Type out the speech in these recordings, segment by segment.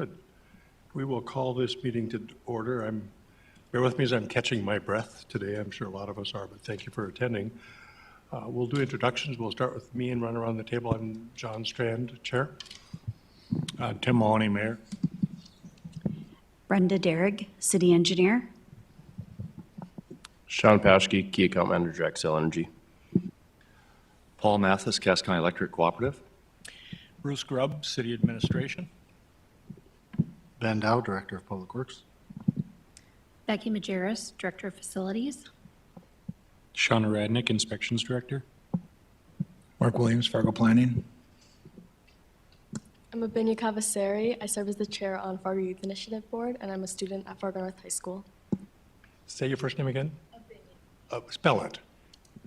Good. We will call this meeting to order. Bear with me as I'm catching my breath today. I'm sure a lot of us are, but thank you for attending. We'll do introductions. We'll start with me and run around the table. I'm John Strand, Chair. Tim Maloney, Mayor. Brenda Derrig, City Engineer. Sean Paschke, Key Account Manager, Xcel Energy. Paul Mathis, Cass County Electric Cooperative. Bruce Grubb, City Administration. Ben Dow, Director of Public Works. Becky Majerus, Director of Facilities. Shauna Radnick, Inspections Director. Mark Williams, Fargo Planning. I'm Abinya Cavassari. I serve as the chair on Fargo Youth Initiative Board, and I'm a student at Fargo North High School. Say your first name again. Spell it.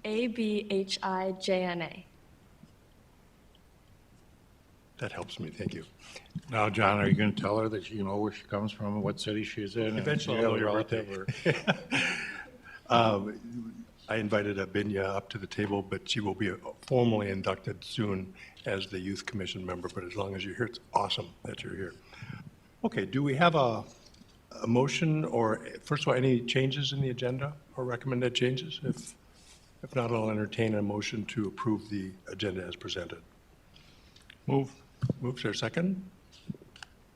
Abhijna. That helps me. Thank you. Now, John, are you going to tell her that you know where she comes from and what city she's in? Eventually, I'll know your relative. I invited Abinya up to the table, but she will be formally inducted soon as the Youth Commission member. But as long as you're here, it's awesome that you're here. Okay, do we have a motion or, first of all, any changes in the agenda or recommended changes? If not, I'll entertain a motion to approve the agenda as presented. Move. Moves there a second?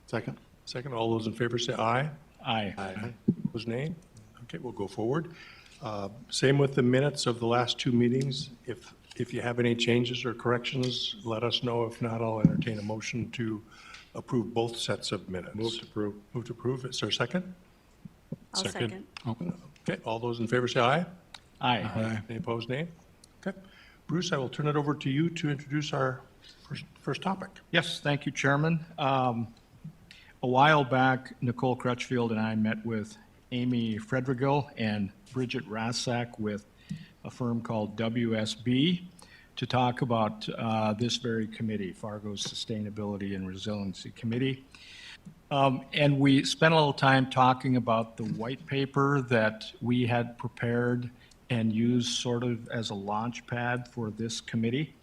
Second. Second, all those in favor say aye. Aye. Aye. Opposed, nay? Okay, we'll go forward. Same with the minutes of the last two meetings. If you have any changes or corrections, let us know. If not, I'll entertain a motion to approve both sets of minutes. Move to approve. Move to approve. Is there a second? I'll second. Okay, all those in favor say aye. Aye. Any opposed, nay? Okay. Bruce, I will turn it over to you to introduce our first topic. Yes, thank you, Chairman. A while back, Nicole Crutchfield and I met with Amy Fredrigill and Bridget Rassak with a firm called WSB to talk about this very committee, Fargo's Sustainability and Resiliency Committee. And we spent a little time talking about the white paper that we had prepared and used sort of as a launch pad for this committee.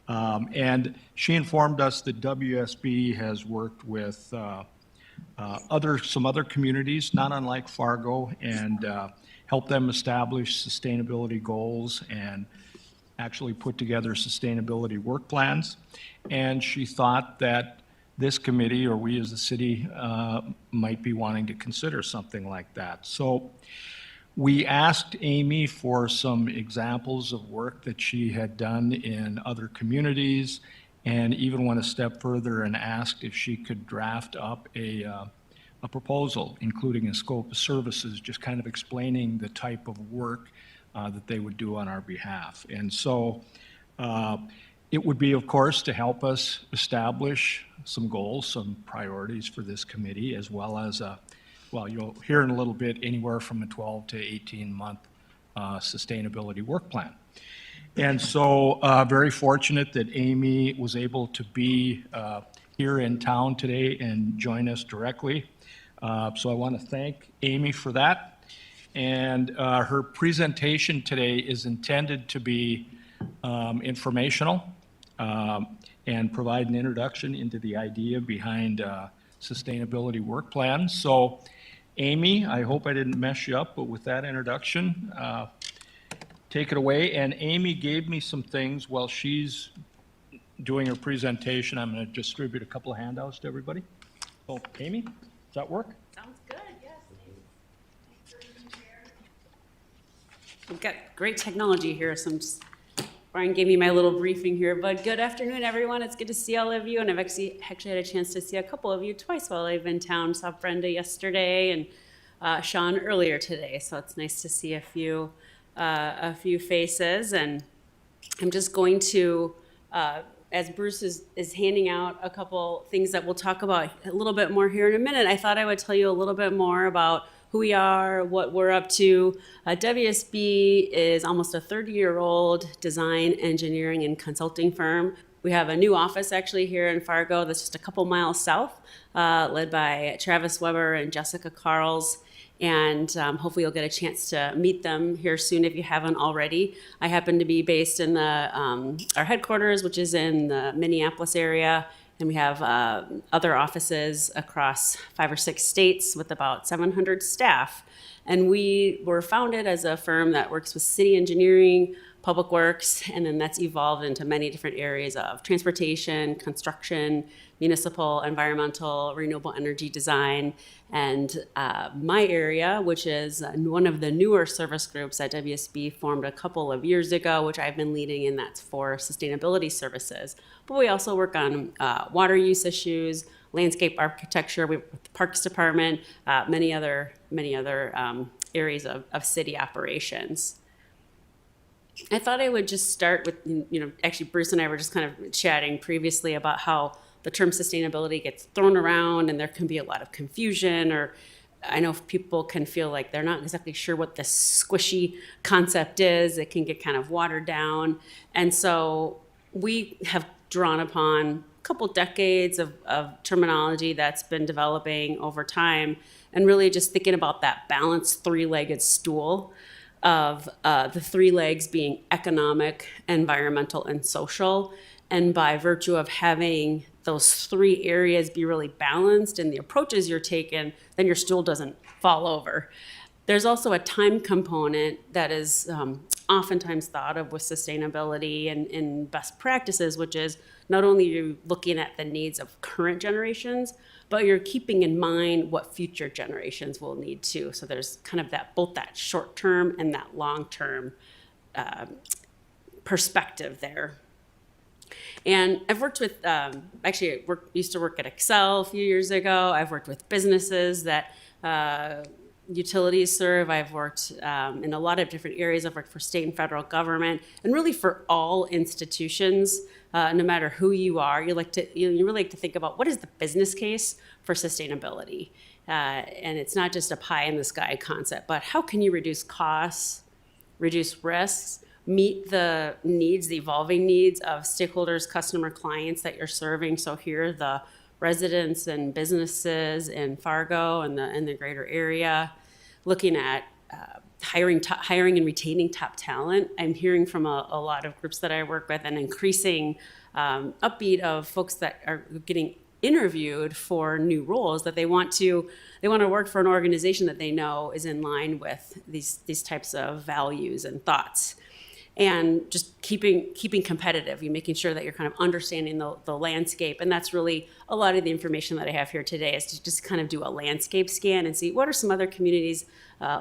And she informed us that WSB has worked with some other communities, not unlike Fargo, and helped them establish sustainability goals and actually put together sustainability work plans. And she thought that this committee, or we as a city, might be wanting to consider something like that. So we asked Amy for some examples of work that she had done in other communities, and even went a step further and asked if she could draft up a proposal, including a scope of services, just kind of explaining the type of work that they would do on our behalf. And so it would be, of course, to help us establish some goals, some priorities for this committee, as well as well, you'll hear in a little bit, anywhere from a 12 to 18-month sustainability work plan. And so very fortunate that Amy was able to be here in town today and join us directly. So I want to thank Amy for that. And her presentation today is intended to be informational and provide an introduction into the idea behind sustainability work plans. So Amy, I hope I didn't mess you up, but with that introduction, take it away. And Amy gave me some things while she's doing her presentation. I'm going to distribute a couple of handouts to everybody. So, Amy, does that work? Sounds good, yes. We've got great technology here, so Brian gave me my little briefing here, but good afternoon, everyone. It's good to see all of you, and I've actually had a chance to see a couple of you twice while I've been in town. Saw Brenda yesterday and Sean earlier today, so it's nice to see a few faces. And I'm just going to, as Bruce is handing out a couple things that we'll talk about a little bit more here in a minute, I thought I would tell you a little bit more about who we are, what we're up to. WSB is almost a 30-year-old design, engineering, and consulting firm. We have a new office actually here in Fargo that's just a couple miles south, led by Travis Weber and Jessica Carls. And hopefully you'll get a chance to meet them here soon if you haven't already. I happen to be based in our headquarters, which is in the Minneapolis area, And we have other offices across 5 or 6 states with about 700 staff. And we were founded as a firm that works with city engineering, public works, and then that's evolved into many different areas of transportation, construction, municipal, environmental, renewable energy design. And my area, which is one of the newer service groups that WSB formed a couple of years ago, which I've been leading, and that's for sustainability services. But we also work on water use issues, landscape architecture, we work with the Parks Department, many other areas of city operations. I thought I would just start with, actually Bruce and I were just kind of chatting previously about how the term sustainability gets thrown around and there can be a lot of confusion, or I know people can feel like they're not exactly sure what this squishy concept is. It can get kind of watered down. And so we have drawn upon a couple decades of terminology that's been developing over time, and really just thinking about that balanced three-legged stool of the 3 legs being economic, environmental, and social. And by virtue of having those 3 areas be really balanced in the approaches you're taking, then your stool doesn't fall over. There's also a time component that is oftentimes thought of with sustainability and best practices, which is not only you're looking at the needs of current generations, but you're keeping in mind what future generations will need too. So there's kind of that, both that short-term and that long-term perspective there. And I've worked with, used to work at Excel a few years ago. I've worked with businesses that utilities serve. I've worked in a lot of different areas. I've worked for state and federal government, and really for all institutions, no matter who you are. You really like to think about what is the business case for sustainability. And it's not just a pie in the sky concept, but how can you reduce costs, reduce risks, meet the needs, the evolving needs of stakeholders, customer clients that you're serving. So here, the residents and businesses in Fargo and the greater area, looking at hiring and retaining top talent. I'm hearing from a lot of groups that I work with an increasing upbeat of folks that are getting interviewed for new roles, that they want to work for an organization that they know is in line with these types of values and thoughts. And just keeping competitive, you're making sure that you're kind of understanding the landscape. And that's really a lot of the information that I have here today, is to just kind of do a landscape scan and see what are some other communities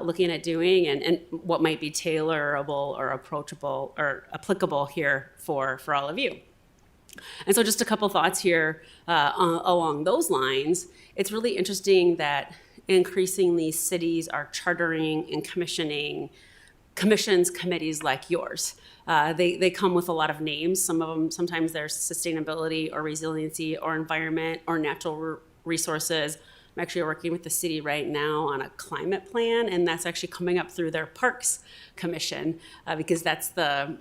looking at doing, and what might be tailorable or approachable or applicable here for all of you. And so just a couple thoughts here along those lines. It's really interesting that increasingly cities are chartering and commissions committees like yours. They come with a lot of names. Some of them, sometimes there's sustainability or resiliency or environment or natural resources. I'm actually working with the city right now on a climate plan, and that's actually coming up through their Parks Commission, because that's the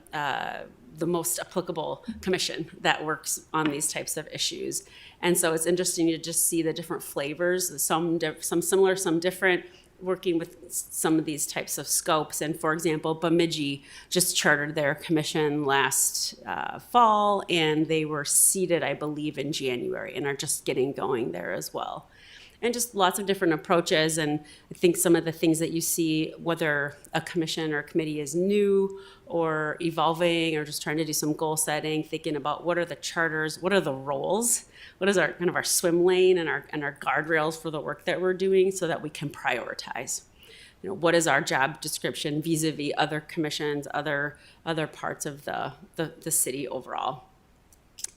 most applicable commission that works on these types of issues. And so it's interesting to just see the different flavors, some similar, some different, working with some of these types of scopes. And for example, Bemidji just chartered their commission last fall, and they were seated, I believe, in January, and are just getting going there as well. And just lots of different approaches. And I think some of the things that you see, whether a commission or a committee is new or evolving or just trying to do some goal setting, thinking about what are the charters, what are the roles, what is our kind of our swim lane and our guardrails for the work that we're doing, so that we can prioritize. What is our job description vis-a-vis other commissions, other parts of the city overall.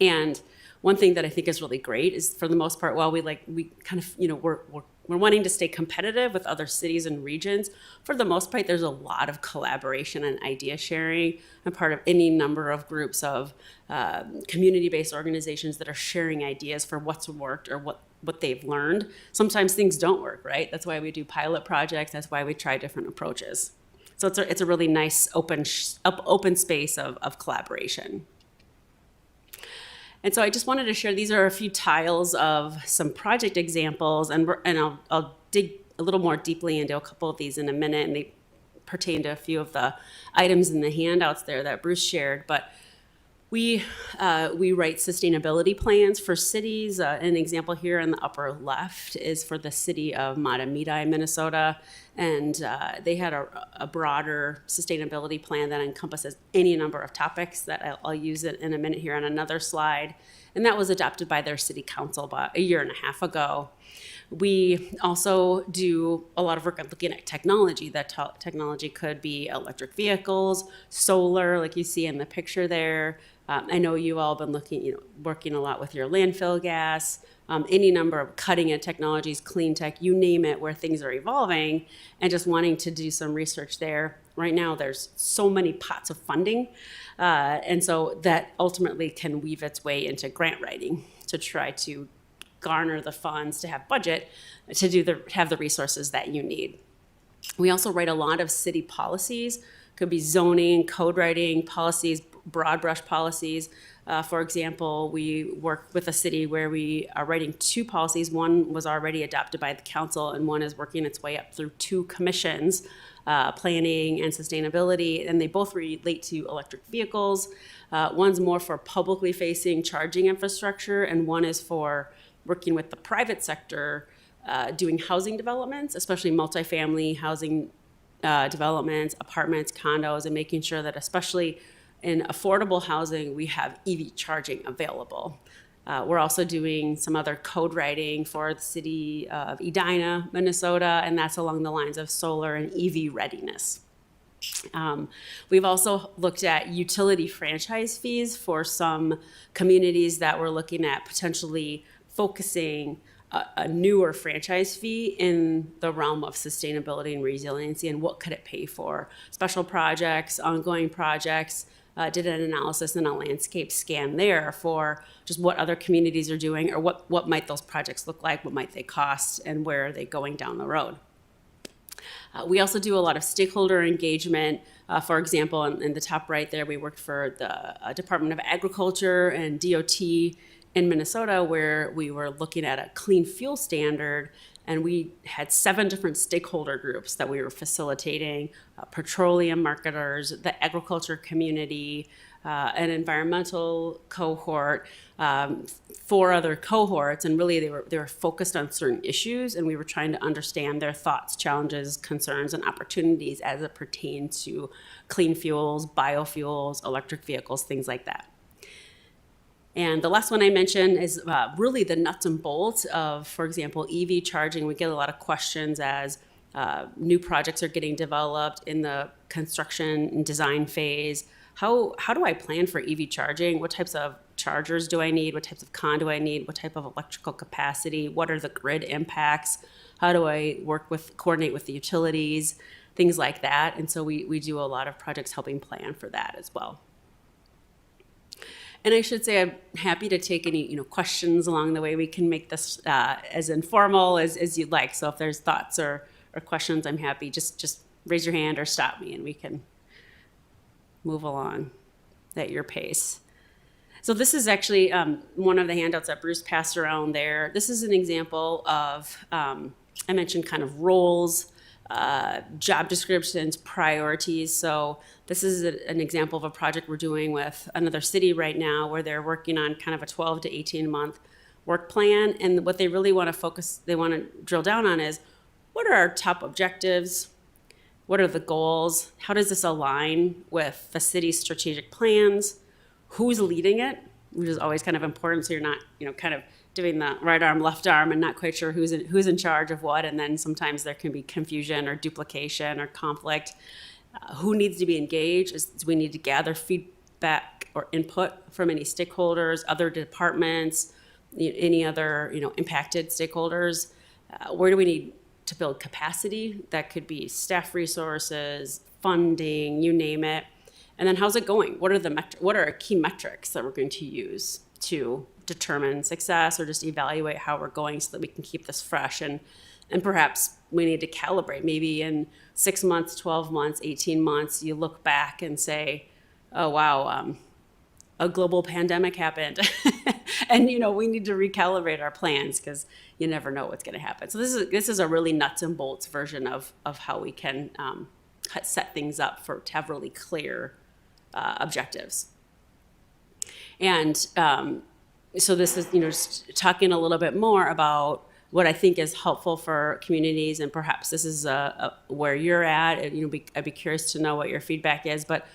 And one thing that I think is really great is, for the most part, while we're wanting to stay competitive with other cities and regions, for the most part, there's a lot of collaboration and idea sharing. I'm part of any number of groups of community-based organizations that are sharing ideas for what's worked or what they've learned. Sometimes things don't work, right? That's why we do pilot projects. That's why we try different approaches. So it's a really nice open space of collaboration. And so I just wanted to share, these are a few tiles of some project examples, and I'll dig a little more deeply into a couple of these in a minute, and they pertain to a few of the items in the handouts there that Bruce shared. But We write sustainability plans for cities. An example here in the upper left is for the city of Matamidi, Minnesota, and they had a broader sustainability plan that encompasses any number of topics that I'll use it in a minute here on another slide, and that was adopted by their city council about a year and a half ago. We also do a lot of work on looking at technology. That technology could be electric vehicles, solar, like you see in the picture there. I know you all have been working a lot with your landfill gas, any number of cutting-edge technologies, clean tech, you name it, where things are evolving, and just wanting to do some research there. Right now, there's so many pots of funding, and so that ultimately can weave its way into grant writing to try to garner the funds to have budget to have the resources that you need. We also write a lot of city policies, could be zoning, code writing, policies, broad brush policies. For example, we work with a city where we are writing 2 policies. One was already adopted by the council, and one is working its way up through 2 commissions, planning and sustainability, and they both relate to electric vehicles. One's more for publicly facing charging infrastructure, and one is for working with the private sector, doing housing developments, especially multifamily housing developments, apartments, condos, and making sure that especially in affordable housing, we have EV charging available. We're also doing some other code writing for the city of Edina, Minnesota, and that's along the lines of solar and EV readiness. We've also looked at utility franchise fees for some communities that we're looking at potentially focusing a newer franchise fee in the realm of sustainability and resiliency, and what could it pay for? Special projects, ongoing projects, did an analysis and a landscape scan there for just what other communities are doing, or what might those projects look like, what might they cost, and where are they going down the road. We also do a lot of stakeholder engagement. For example, in the top right there, we worked for the Department of Agriculture and DOT in Minnesota, where we were looking at a clean fuel standard, and we had 7 different stakeholder groups that we were facilitating: petroleum marketers, the agriculture community, an environmental cohort, 4 other cohorts, and really they were focused on certain issues, and we were trying to understand their thoughts, challenges, concerns, and opportunities as it pertained to clean fuels, biofuels, electric vehicles, things like that. And the last one I mentioned is really the nuts and bolts of, for example, EV charging. We get a lot of questions as new projects are getting developed in the construction and design phase. How do I plan for EV charging? What types of chargers do I need? What types of con do I need? What type of electrical capacity? What are the grid impacts? How do I coordinate with the utilities? Things like that. And so we do a lot of projects helping plan for that as well. And I should say I'm happy to take any questions along the way. We can make this as informal as you'd like. So if there's thoughts or questions, I'm happy. Just raise your hand or stop me, and we can move along at your pace. So this is actually one of the handouts that Bruce passed around there. This is an example of, I mentioned kind of roles, job descriptions, priorities. So this is an example of a project we're doing with another city right now, where they're working on kind of a 12 to 18 month work plan. And what they really want to drill down on is, what are our top objectives? What are the goals? How does this align with the city's strategic plans? Who's leading it? Which is always kind of important, so you're not, kind of doing the right arm, left arm, and not quite sure who's in charge of what. And then sometimes there can be confusion or duplication or conflict. Who needs to be engaged? Do we need to gather feedback or input from any stakeholders, other departments, any other impacted stakeholders? Where do we need to build capacity? That could be staff resources, funding, you name it. And then how's it going? What are our key metrics that we're going to use to determine success, or just evaluate how we're going, so that we can keep this fresh? And perhaps we need to calibrate. Maybe in 6 months, 12 months, 18 months, you look back and say, oh, wow, a global pandemic happened. And, we need to recalibrate our plans, because you never know what's going to happen. So this is a really nuts and bolts version of how we can set things up to have really clear objectives. And so this is, just talking a little bit more about what I think is helpful for communities, and perhaps this is where you're at. And, I'd be curious to know what your feedback is, but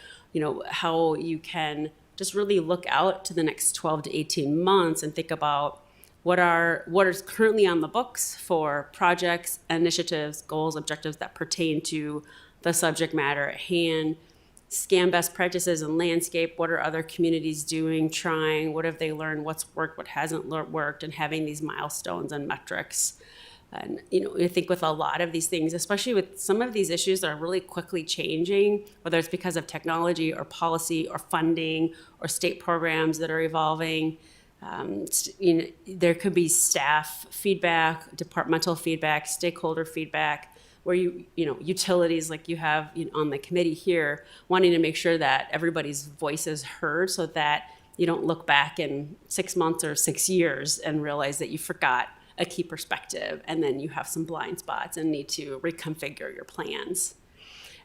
how you can just really look out to the next 12 to 18 months and think about what is currently on the books for projects, initiatives, goals, objectives that pertain to the subject matter at hand. Scan best practices and landscape. What are other communities doing, trying? What have they learned? What's worked? What hasn't worked? And having these milestones and metrics. And, I think with a lot of these things, especially with some of these issues that are really quickly changing, whether it's because of technology or policy or funding or state programs that are evolving, there could be staff feedback, departmental feedback, stakeholder feedback, where utilities like you have on the committee here, wanting to make sure that everybody's voice is heard so that you don't look back in 6 months or 6 years and realize that you forgot a key perspective, and then you have some blind spots and need to reconfigure your plans.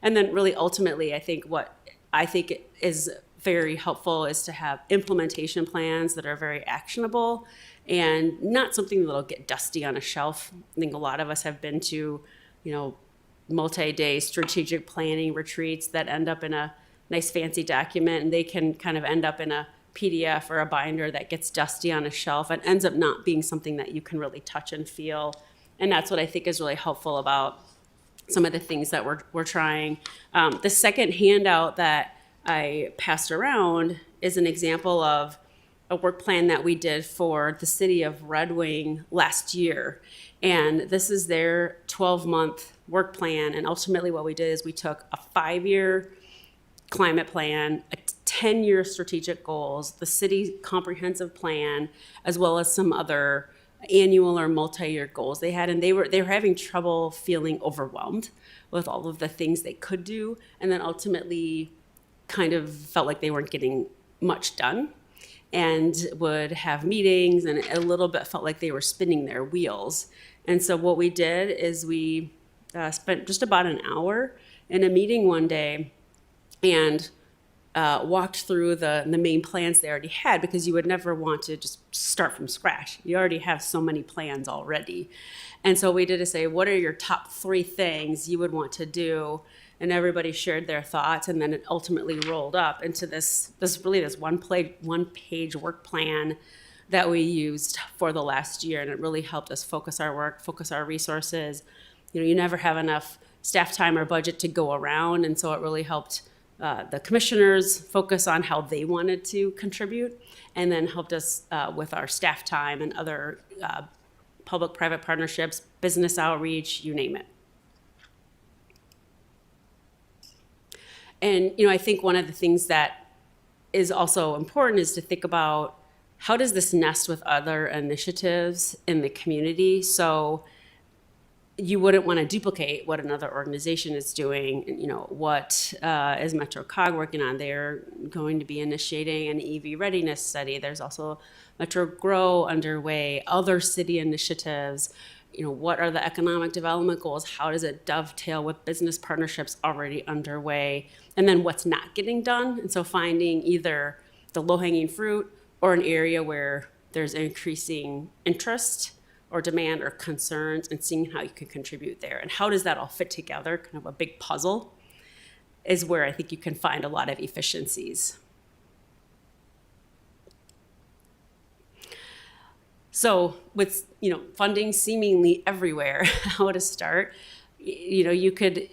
And then really ultimately, what I think is very helpful is to have implementation plans that are very actionable and not something that'll get dusty on a shelf. I think a lot of us have been to, multi-day strategic planning retreats that end up in a nice fancy document, and they can kind of end up in a PDF or a binder that gets dusty on a shelf and ends up not being something that you can really touch and feel. And that's what I think is really helpful about some of the things that we're trying. The second handout that I passed around is an example of a work plan that we did for the city of Red Wing last year. And this is their 12-month work plan. And ultimately what we did is we took a 5-year climate plan, a 10-year strategic goals, the city comprehensive plan, as well as some other annual or multi-year goals they had. And they were having trouble feeling overwhelmed with all of the things they could do. And then ultimately kind of felt like they weren't getting much done, and would have meetings and a little bit felt like they were spinning their wheels. And so what we did is we spent just about an hour in a meeting one day and walked through the main plans they already had, because you would never want to just start from scratch. You already have so many plans already. And so we did is say, what are your top 3 things you would want to do? And everybody shared their thoughts, and then it ultimately rolled up into this one-page work plan that we used for the last year. And it really helped us focus our work, focus our resources. You never have enough staff time or budget to go around. And so it really helped the commissioners focus on how they wanted to contribute, and then helped us with our staff time and other public-private partnerships, business outreach, you name it. And, I think one of the things that is also important is to think about, how does this nest with other initiatives in the community? So you wouldn't want to duplicate what another organization is doing. What is MetroCog working on? They're going to be initiating an EV readiness study. There's also Metro Grow underway, other city initiatives. What are the economic development goals? How does it dovetail with business partnerships already underway? And then what's not getting done? And so finding either the low-hanging fruit or an area where there's increasing interest or demand or concerns, and seeing how you can contribute there. And how does that all fit together, kind of a big puzzle, is where I think you can find a lot of efficiencies. So with funding seemingly everywhere, how to start? You could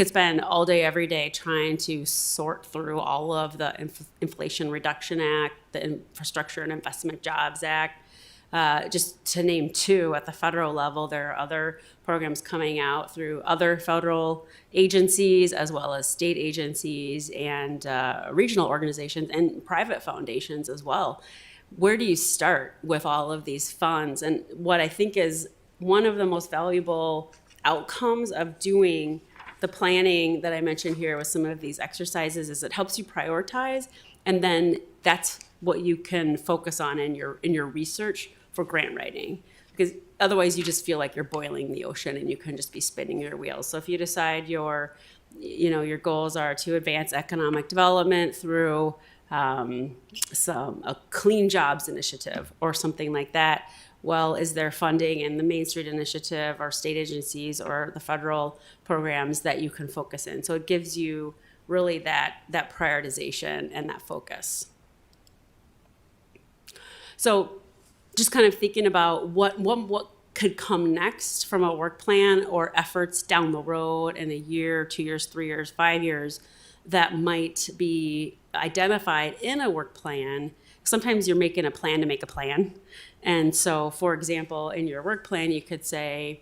spend all day every day trying to sort through all of the Inflation Reduction Act, the Infrastructure and Investment Jobs Act. Just to name 2 at the federal level, there are other programs coming out through other federal agencies, as well as state agencies and regional organizations and private foundations as well. Where do you start with all of these funds? And what I think is one of the most valuable outcomes of doing the planning that I mentioned here with some of these exercises is it helps you prioritize, and then that's what you can focus on in your research for grant writing, because otherwise you just feel like you're boiling the ocean and you can just be spinning your wheels. So if you decide your goals are to advance economic development through a clean jobs initiative or something like that. Well, is there funding in the Main Street Initiative or state agencies or the federal programs that you can focus in? So it gives you really that prioritization and that focus. So just kind of thinking about what could come next from a work plan or efforts down the road in a year, 2 years, 3 years, 5 years that might be identified in a work plan. Sometimes you're making a plan to make a plan. And so, for example, in your work plan, you could say,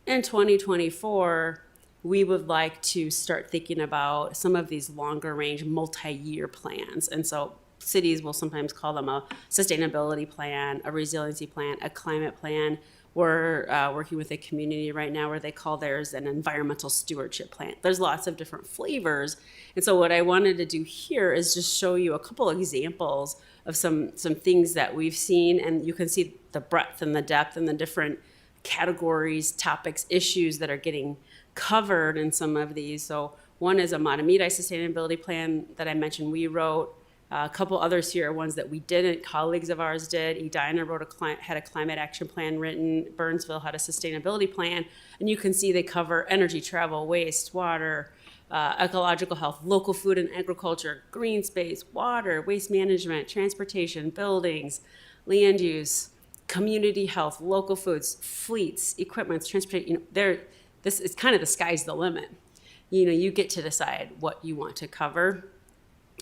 in 2024, we would like to start thinking about some of these longer range multi-year plans. And so cities will sometimes call them a sustainability plan, a resiliency plan, a climate plan. We're working with a community right now where they call theirs an environmental stewardship plan. There's lots of different flavors. And so what I wanted to do here is just show you a couple examples of some things that we've seen, and you can see the breadth and the depth and the different categories, topics, issues that are getting covered in some of these. So one is a Matamidi sustainability plan that I mentioned we wrote. A couple others here are ones that we didn't. Colleagues of ours did. Edina had a climate action plan written. Burnsville had a sustainability plan. And you can see they cover energy, travel, waste, water, ecological health, local food and agriculture, green space, water, waste management, transportation, buildings, land use, community health, local foods, fleets, equipments, transportation. This is kind of the sky's the limit. You get to decide what you want to cover.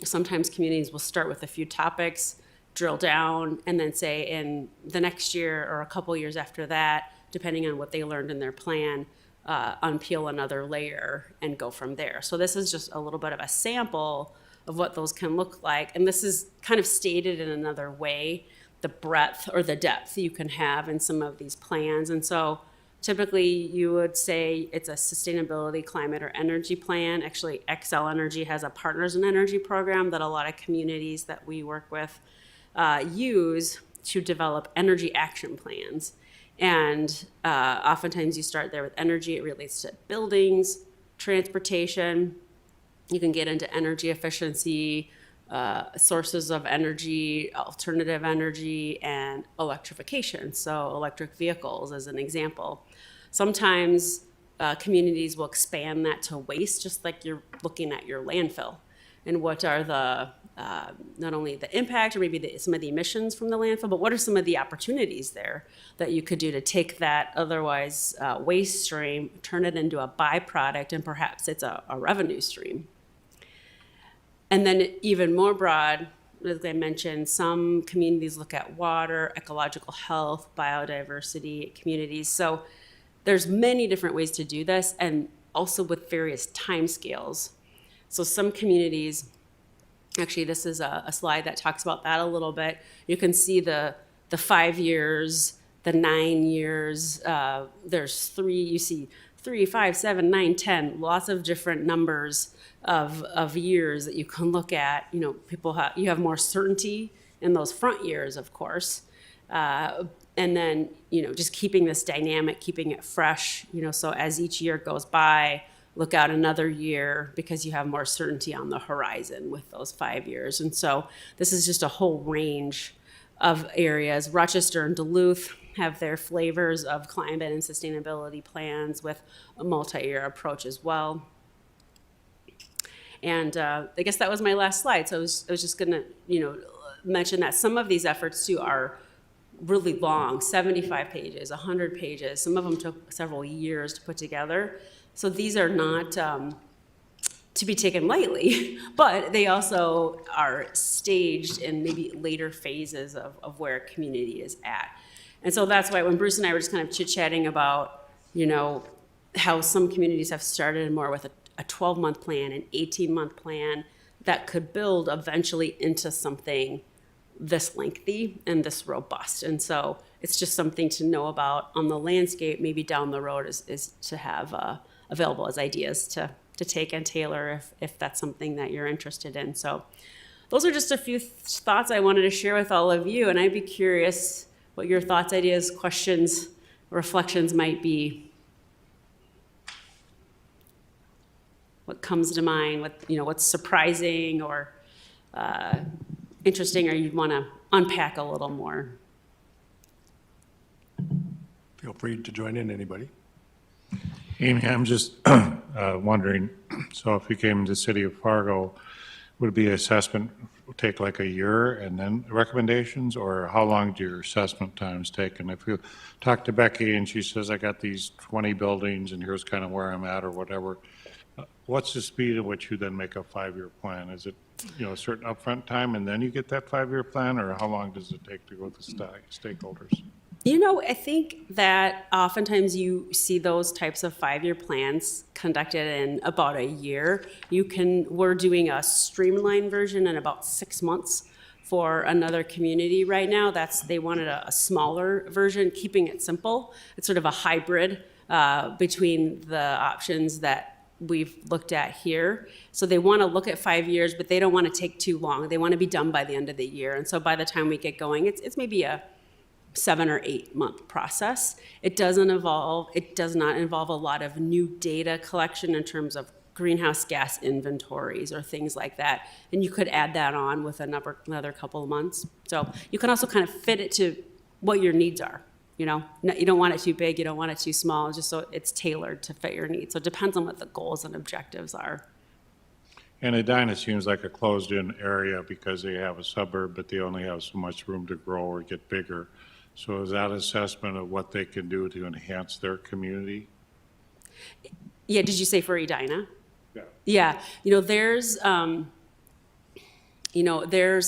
Sometimes communities will start with a few topics, drill down, and then say in the next year or a couple years after that, depending on what they learned in their plan, unpeel another layer and go from there. So this is just a little bit of a sample of what those can look like. And this is kind of stated in another way, the breadth or the depth you can have in some of these plans. And so typically you would say it's a sustainability, climate, or energy plan. Actually, Xcel Energy has a Partners in Energy program that a lot of communities that we work with use to develop energy action plans. And oftentimes you start there with energy. It relates to buildings, transportation. You can get into energy efficiency, sources of energy, alternative energy, and electrification. So electric vehicles as an example. Sometimes communities will expand that to waste, just like you're looking at your landfill. And what are the, not only the impact or maybe some of the emissions from the landfill, but what are some of the opportunities there that you could do to take that otherwise waste stream, turn it into a byproduct, and perhaps it's a revenue stream. And then even more broad, as I mentioned, some communities look at water, ecological health, biodiversity, communities. So there's many different ways to do this, and also with various timescales. So some communities, actually this is a slide that talks about that a little bit. You can see the 5 years, the 9 years, there's 3, you see 3, 5, 7, 9, 10, lots of different numbers of years that you can look at. You have more certainty in those front years, of course. And then, just keeping this dynamic, keeping it fresh, so as each year goes by, look out another year because you have more certainty on the horizon with those 5 years. And so this is just a whole range of areas. Rochester and Duluth have their flavors of climate and sustainability plans with a multi-year approach as well. And I guess that was my last slide. So I was just gonna, mention that some of these efforts too are really long, 75 pages, 100 pages. Some of them took several years to put together. So these are not to be taken lightly, but they also are staged in maybe later phases of where a community is at. And so that's why when Bruce and I were just kind of chit-chatting about, how some communities have started more with a 12-month plan, an 18-month plan that could build eventually into something this lengthy and this robust. And so it's just something to know about on the landscape, maybe down the road is to have available as ideas to take and tailor if that's something that you're interested in. So those are just a few thoughts I wanted to share with all of you, and I'd be curious what your thoughts, ideas, questions, reflections might be. What comes to mind, what's surprising or interesting or you'd want to unpack a little more. Feel free to join in, anybody. Amy, I'm just wondering, so if you came to the city of Fargo, would it be assessment take like a year and then recommendations, or how long do your assessment times take? And if you talk to Becky and she says, I got these 20 buildings and here's kind of where I'm at or whatever, what's the speed at which you then make a 5-year plan? Is it, a certain upfront time and then you get that 5-year plan, or how long does it take to go to stakeholders? I think that oftentimes you see those types of 5-year plans conducted in about a year. We're doing a streamlined version in about 6 months for another community right now. They wanted a smaller version, keeping it simple. It's sort of a hybrid between the options that we've looked at here. So they want to look at 5 years, but they don't want to take too long. They want to be done by the end of the year. And so by the time we get going, it's maybe a 7 or 8 month process. It does not involve a lot of new data collection in terms of greenhouse gas inventories or things like that. And you could add that on with another couple of months. So you can also kind of fit it to what your needs are. You don't want it too big, you don't want it too small, just so it's tailored to fit your needs. So it depends on what the goals and objectives are. And Edina seems like a closed-in area because they have a suburb, but they only have so much room to grow or get bigger. So is that assessment of what they can do to enhance their community? Yeah, did you say for Edina? Yeah. Yeah, there's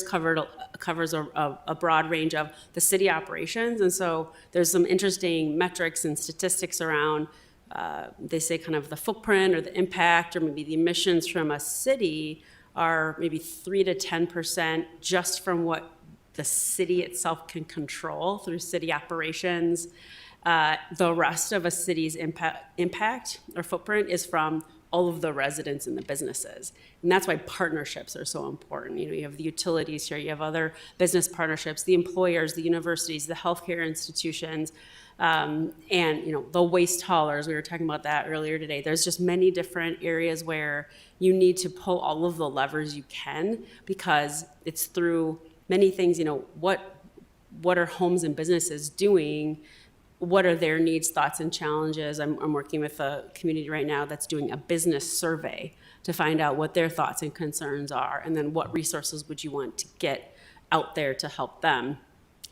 covers a broad range of the city operations, and so there's some interesting metrics and statistics around, they say kind of the footprint or the impact or maybe the emissions from a city are maybe 3 to 10% just from what the city itself can control through city operations. The rest of a city's impact or footprint is from all of the residents and the businesses. And that's why partnerships are so important. You have the utilities here, you have other business partnerships, the employers, the universities, the healthcare institutions, and the waste haulers. We were talking about that earlier today. There's just many different areas where you need to pull all of the levers you can, because it's through many things. What are homes and businesses doing? What are their needs, thoughts, and challenges? I'm working with a community right now that's doing a business survey to find out what their thoughts and concerns are, and then what resources would you want to get out there to help them.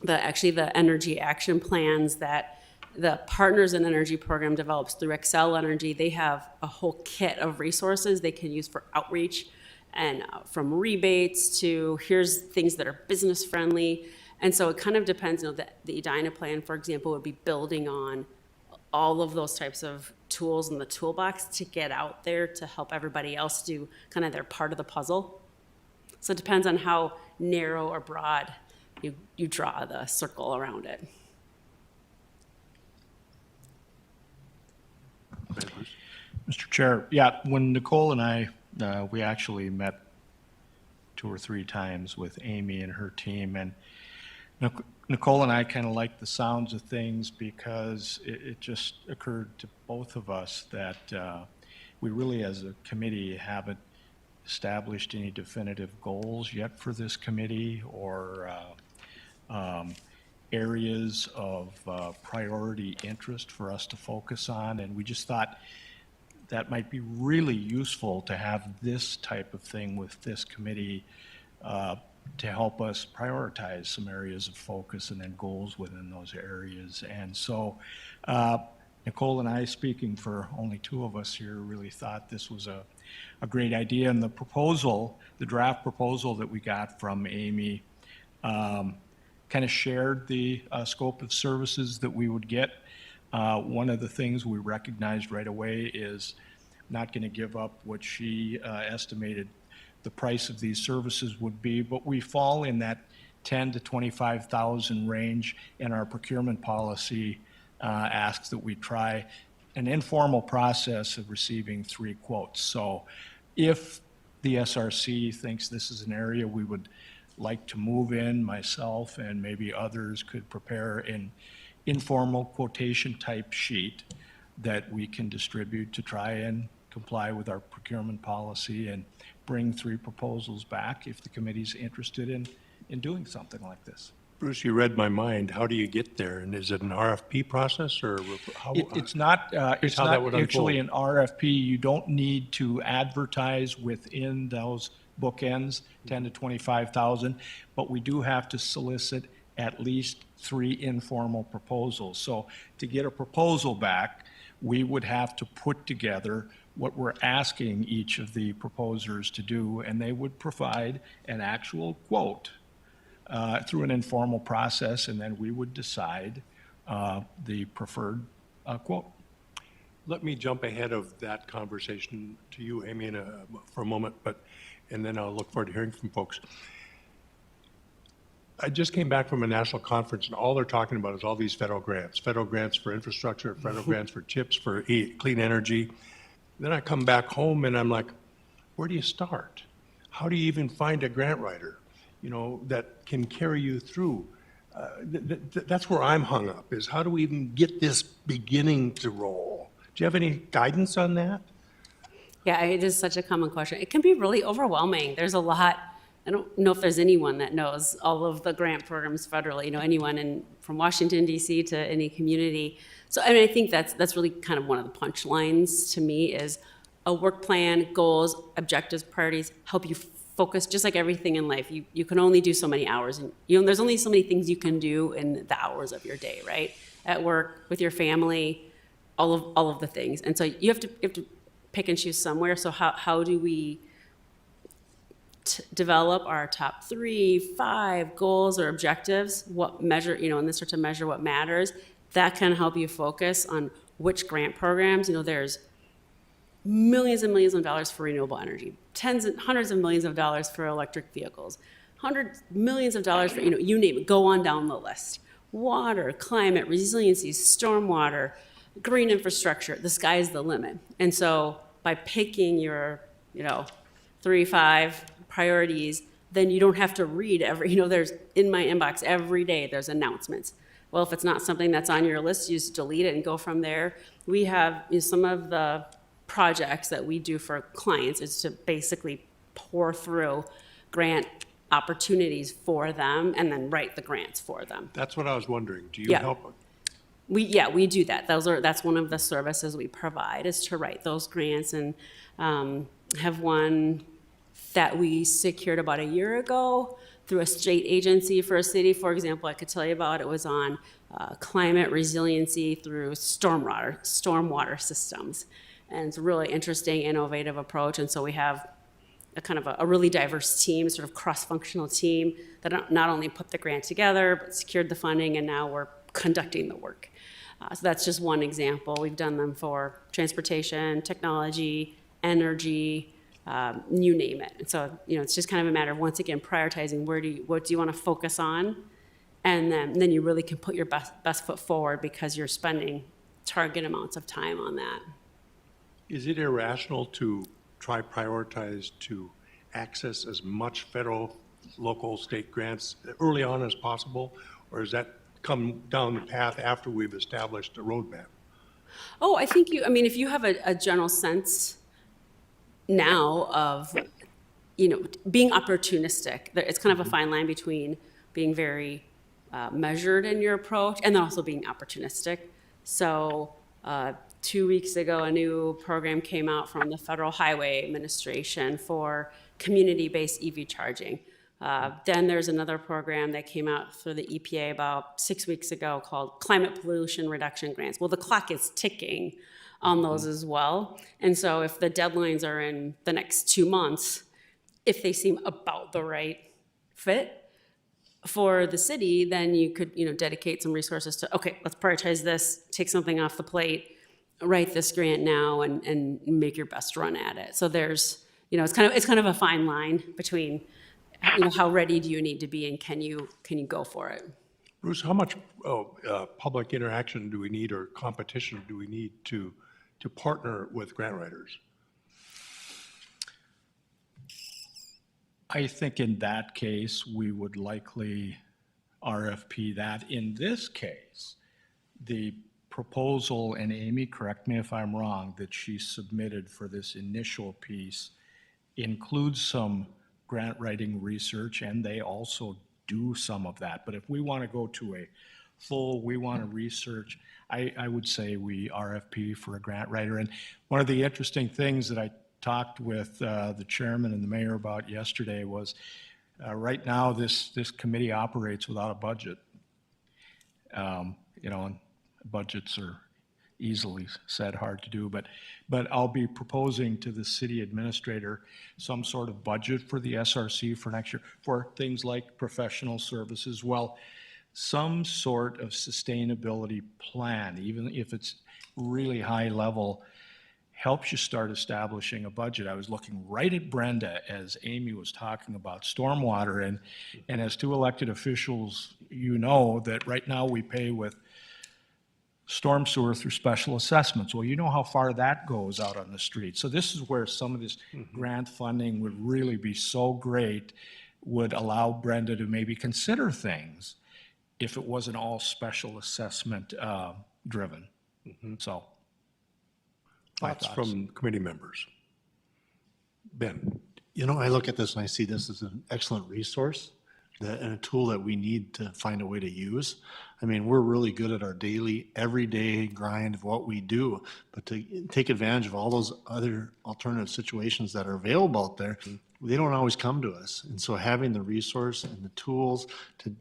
The energy action plans that the Partners in Energy program develops through Excel Energy, they have a whole kit of resources they can use for outreach, and from rebates to here's things that are business friendly. And so it kind of depends. The Edina plan, for example, would be building on all of those types of tools in the toolbox to get out there to help everybody else do kind of their part of the puzzle. So it depends on how narrow or broad you draw the circle around it. Mr. Chair, yeah, when Nicole and I, we actually met 2 or 3 times with Amy and her team, and Nicole and I kind of like the sounds of things because it just occurred to both of us that we really, as a committee, haven't established any definitive goals yet for this committee or areas of priority interest for us to focus on. And we just thought that might be really useful to have this type of thing with this committee to help us prioritize some areas of focus and then goals within those areas. And so Nicole and I, speaking for only 2 of us here, really thought this was a great idea. And the draft proposal that we got from Amy kind of shared the scope of services that we would get. One of the things we recognized right away is not going to give up what she estimated the price of these services would be, but we fall in that $10,000 to $25,000 range, and our procurement policy asks that we try an informal process of receiving 3 quotes. So if the SRC thinks this is an area we would like to move in, myself and maybe others could prepare an informal quotation type sheet that we can distribute to try and comply with our procurement policy and bring 3 proposals back if the committee's interested in doing something like this. Bruce, you read my mind. How do you get there? And is it an RFP process or how? It's not, it's how that not would actually an unfold. RFP. You don't need to advertise within those bookends, 10 to 25,000, but we do have to solicit at least 3 informal proposals. So to get a proposal back, we would have to put together what we're asking each of the proposers to do, and they would provide an actual quote through an informal process, and then we would decide the preferred quote. Let me jump ahead of that conversation to you, Amy, for a moment, and then I'll look forward to hearing from folks. I just came back from a national conference, and all they're talking about is all these federal grants for infrastructure, federal grants for CHIPS, for clean energy. Then I come back home and I'm like, where do you start? How do you even find a grant writer, that can carry you through? That's where I'm hung up, is how do we even get this beginning to roll? Do you have any guidance on that? Yeah, it is such a common question. It can be really overwhelming. There's a lot. I don't know if there's anyone that knows all of the grant programs federally, anyone from Washington, D.C. to any community. So I think that's really kind of one of the punchlines to me is a work plan, goals, objectives, priorities help you focus, just like everything in life. You can only do so many hours, and there's only so many things you can do in the hours of your day, right? At work, with your family, all of the things. And so you have to pick and choose somewhere. So how do we develop our top 3, 5 goals or objectives? What measure, and then start to measure what matters. That can help you focus on which grant programs. There's millions and millions of dollars for renewable energy, hundreds of millions of dollars for electric vehicles, hundreds, millions of dollars for, you name it, go on down the list. Water, climate, resiliency, stormwater, green infrastructure, the sky's the limit. And so by picking your, 3, 5 priorities, then you don't have to read there's in my inbox every day, there's announcements. Well, if it's not something that's on your list, you just delete it and go from there. We have some of the projects that we do for clients is to basically pour through grant opportunities for them and then write the grants for them. That's what I was wondering. Do you Yeah. help? We do that. That's one of the services we provide is to write those grants, and have one that we secured about a year ago through a state agency for a city. For example, I could tell you about it was on climate resiliency through stormwater systems. And it's a really interesting, innovative approach. And so we have a kind of a really diverse team, sort of cross-functional team that not only put the grant together, but secured the funding, and now we're conducting the work. So that's just one example. We've done them for transportation, technology, energy, you name it. And so, it's just kind of a matter of, once again, prioritizing what do you want to focus on? And then you really can put your best foot forward because you're spending target amounts of time on that. Is it irrational to try prioritize to access as much federal, local, state grants early on as possible? Or does that come down the path after we've established a roadmap? Oh, I think if you have a general sense now of, being opportunistic, it's kind of a fine line between being very measured in your approach and then also being opportunistic. So 2 weeks ago, a new program came out from the Federal Highway Administration for community-based EV charging. Then there's another program that came out through the EPA about 6 weeks ago called Climate Pollution Reduction Grants. Well, the clock is ticking on those as well. And so if the deadlines are in the next 2 months, if they seem about the right fit for the city, then you could, dedicate some resources to, okay, let's prioritize this, take something off the plate, write this grant now, and make your best run at it. So there's, it's kind of a fine line between, how ready do you need to be and can you go for it? Bruce, how much public interaction do we need or competition do we need to partner with grant writers? I think in that case, we would likely RFP that. In this case, the proposal, and Amy, correct me if I'm wrong, that she submitted for this initial piece includes some grant writing research, and they also do some of that. But if we want to go to a full, we want to research, I would say we RFP for a grant writer. And one of the interesting things that I talked with the chairman and the mayor about yesterday was right now this committee operates without a budget. You know, and budgets are easily said, hard to do, but I'll be proposing to the city administrator some sort of budget for the SRC for next year for things like professional services. Well, some sort of sustainability plan, even if it's really high level, helps you start establishing a budget. I was looking right at Brenda as Amy was talking about stormwater, and as two elected officials, you know that right now we pay with storm sewer through special assessments. Well, you know how far that goes out on the street. So this is where some of this grant funding would really be so great, would allow Brenda to maybe consider things if it wasn't all special assessment driven. So. my Thoughts from committee members? Ben? You know, I look at this and I see this as an excellent resource and a tool that we need to find a way to use. I mean, we're really good at our daily, everyday grind of what we do, but to take advantage of all those other alternative situations that are available out there, they don't always come to us. And so having the resource and the tools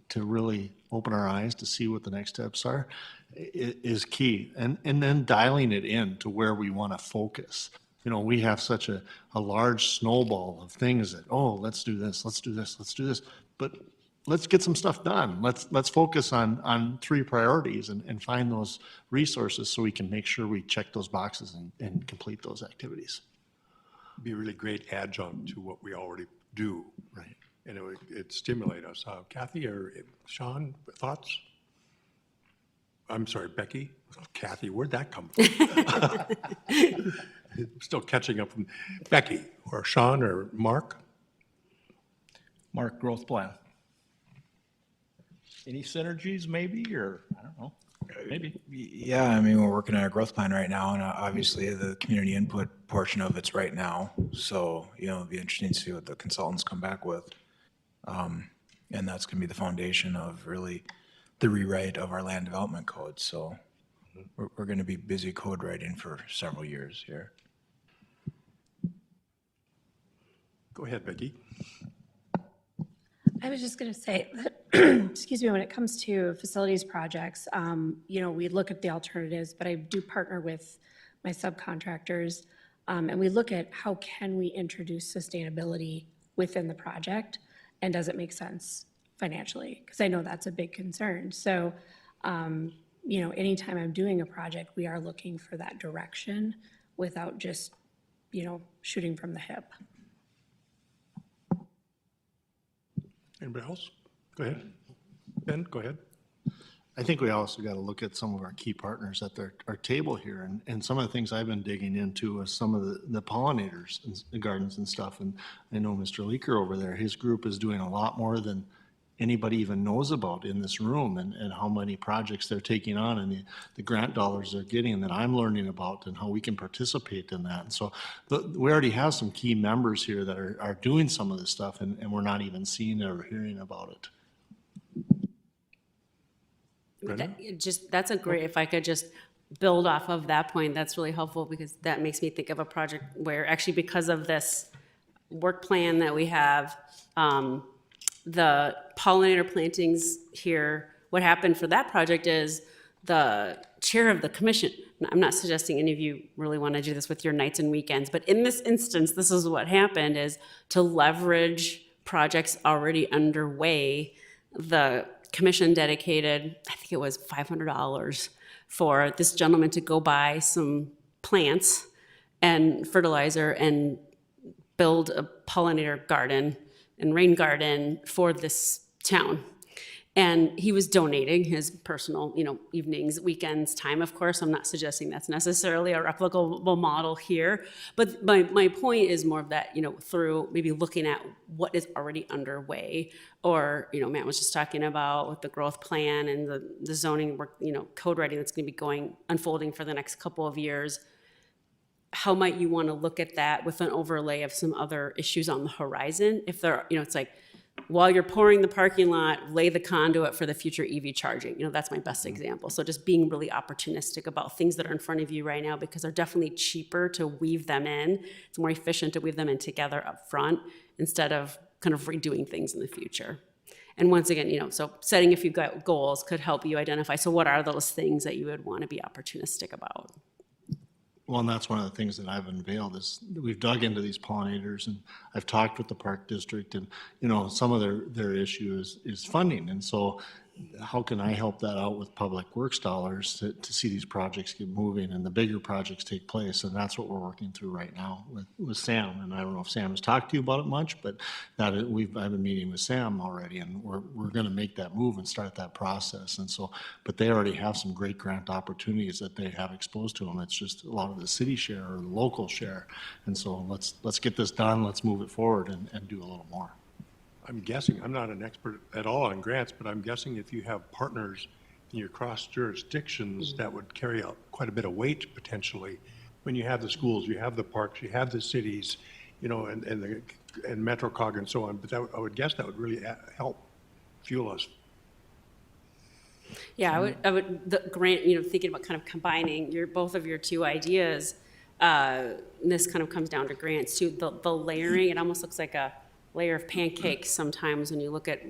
to really open our eyes to see what the next steps are is key. And then dialing it in to where we want to focus. You know, we have such a large snowball of things that, oh, let's do this, let's do this, let's do this. But let's get some stuff done. Let's focus on three priorities and find those resources so we can make sure we check those boxes and complete those activities. Be a really great adjunct to what we already do. Right. And it'd stimulate us. Kathy or Sean, thoughts? I'm sorry, Becky? Kathy, where'd that come from? Still catching up from Becky or Sean or Mark? Mark, growth plan. Any synergies maybe, or I don't know, maybe. Yeah, I mean, we're working on our growth plan right now, and obviously the community input portion of it's right now. So, you know, it'll be interesting to see what the consultants come back with. And that's going to be the foundation of really the rewrite of our land development code. So we're going to be busy code writing for several years here. Go ahead, Becky. I was just going to say, excuse me, when it comes to facilities projects, you know, we look at the alternatives, but I do partner with my subcontractors, and we look at how can we introduce sustainability within the project, and does it make sense financially? Because I know that's a big concern. So, you know, anytime I'm doing a project, we are looking for that direction without just, you know, shooting from the hip. Anybody else? Go ahead. Ben, go ahead. I think we also got to look at some of our key partners at our table here. And some of the things I've been digging into is some of the pollinators and the gardens and stuff. And I know Mr. Leaker over there, his group is doing a lot more than anybody even knows about in this room, and how many projects they're taking on and the grant dollars they're getting that I'm learning about and how we can participate in that. And so we already have some key members here that are doing some of this stuff, and we're not even seeing it or hearing about it. That's a great, if I could just build off of that point, that's really helpful, because that makes me think of a project where actually, because of this work plan that we have, the pollinator plantings here, what happened for that project is the chair of the commission, I'm not suggesting any of you really want to do this with your nights and weekends, but in this instance, this is what happened, is to leverage projects already underway. The commission dedicated, I think it was $500 for this gentleman to go buy some plants and fertilizer and build a pollinator garden and rain garden for this town. And he was donating his personal, evenings, weekends, time, of course. I'm not suggesting that's necessarily a replicable model here. But my point is more of that, through maybe looking at what is already underway. Or, Matt was just talking about with the growth plan and the zoning work, code writing that's going to be unfolding for the next couple of years. How might you want to look at that with an overlay of some other issues on the horizon? If there, it's like, while you're pouring the parking lot, lay the conduit for the future EV charging. That's my best example. So just being really opportunistic about things that are in front of you right now, because they're definitely cheaper to weave them in. It's more efficient to weave them in together up front instead of kind of redoing things in the future. And once again, so setting a few goals could help you identify, so what are those things that you would want to be opportunistic about? Well, and that's one of the things that I've unveiled is we've dug into these pollinators, and I've talked with the park district, and, some of their issue is funding. And so how can I help that out with public works dollars to see these projects get moving and the bigger projects take place? And that's what we're working through right now with Sam. And I don't know if Sam has talked to you about it much, but I've been meeting with Sam already, and we're going to make that move and start that process. And so, but they already have some great grant opportunities that they have exposed to them. It's just a lot of the city share or the local share. And so let's get this done. Let's move it forward and do a little more. I'm guessing, I'm not an expert at all on grants, but I'm guessing if you have partners in your cross jurisdictions, that would carry out quite a bit of weight potentially. When you have the schools, you have the parks, you have the cities, and MetroCog and so on, but I would guess that would really help fuel us. Yeah, the grant, thinking about kind of combining both of your two ideas, this kind of comes down to grants too, the layering. It almost looks like a layer of pancakes sometimes when you look at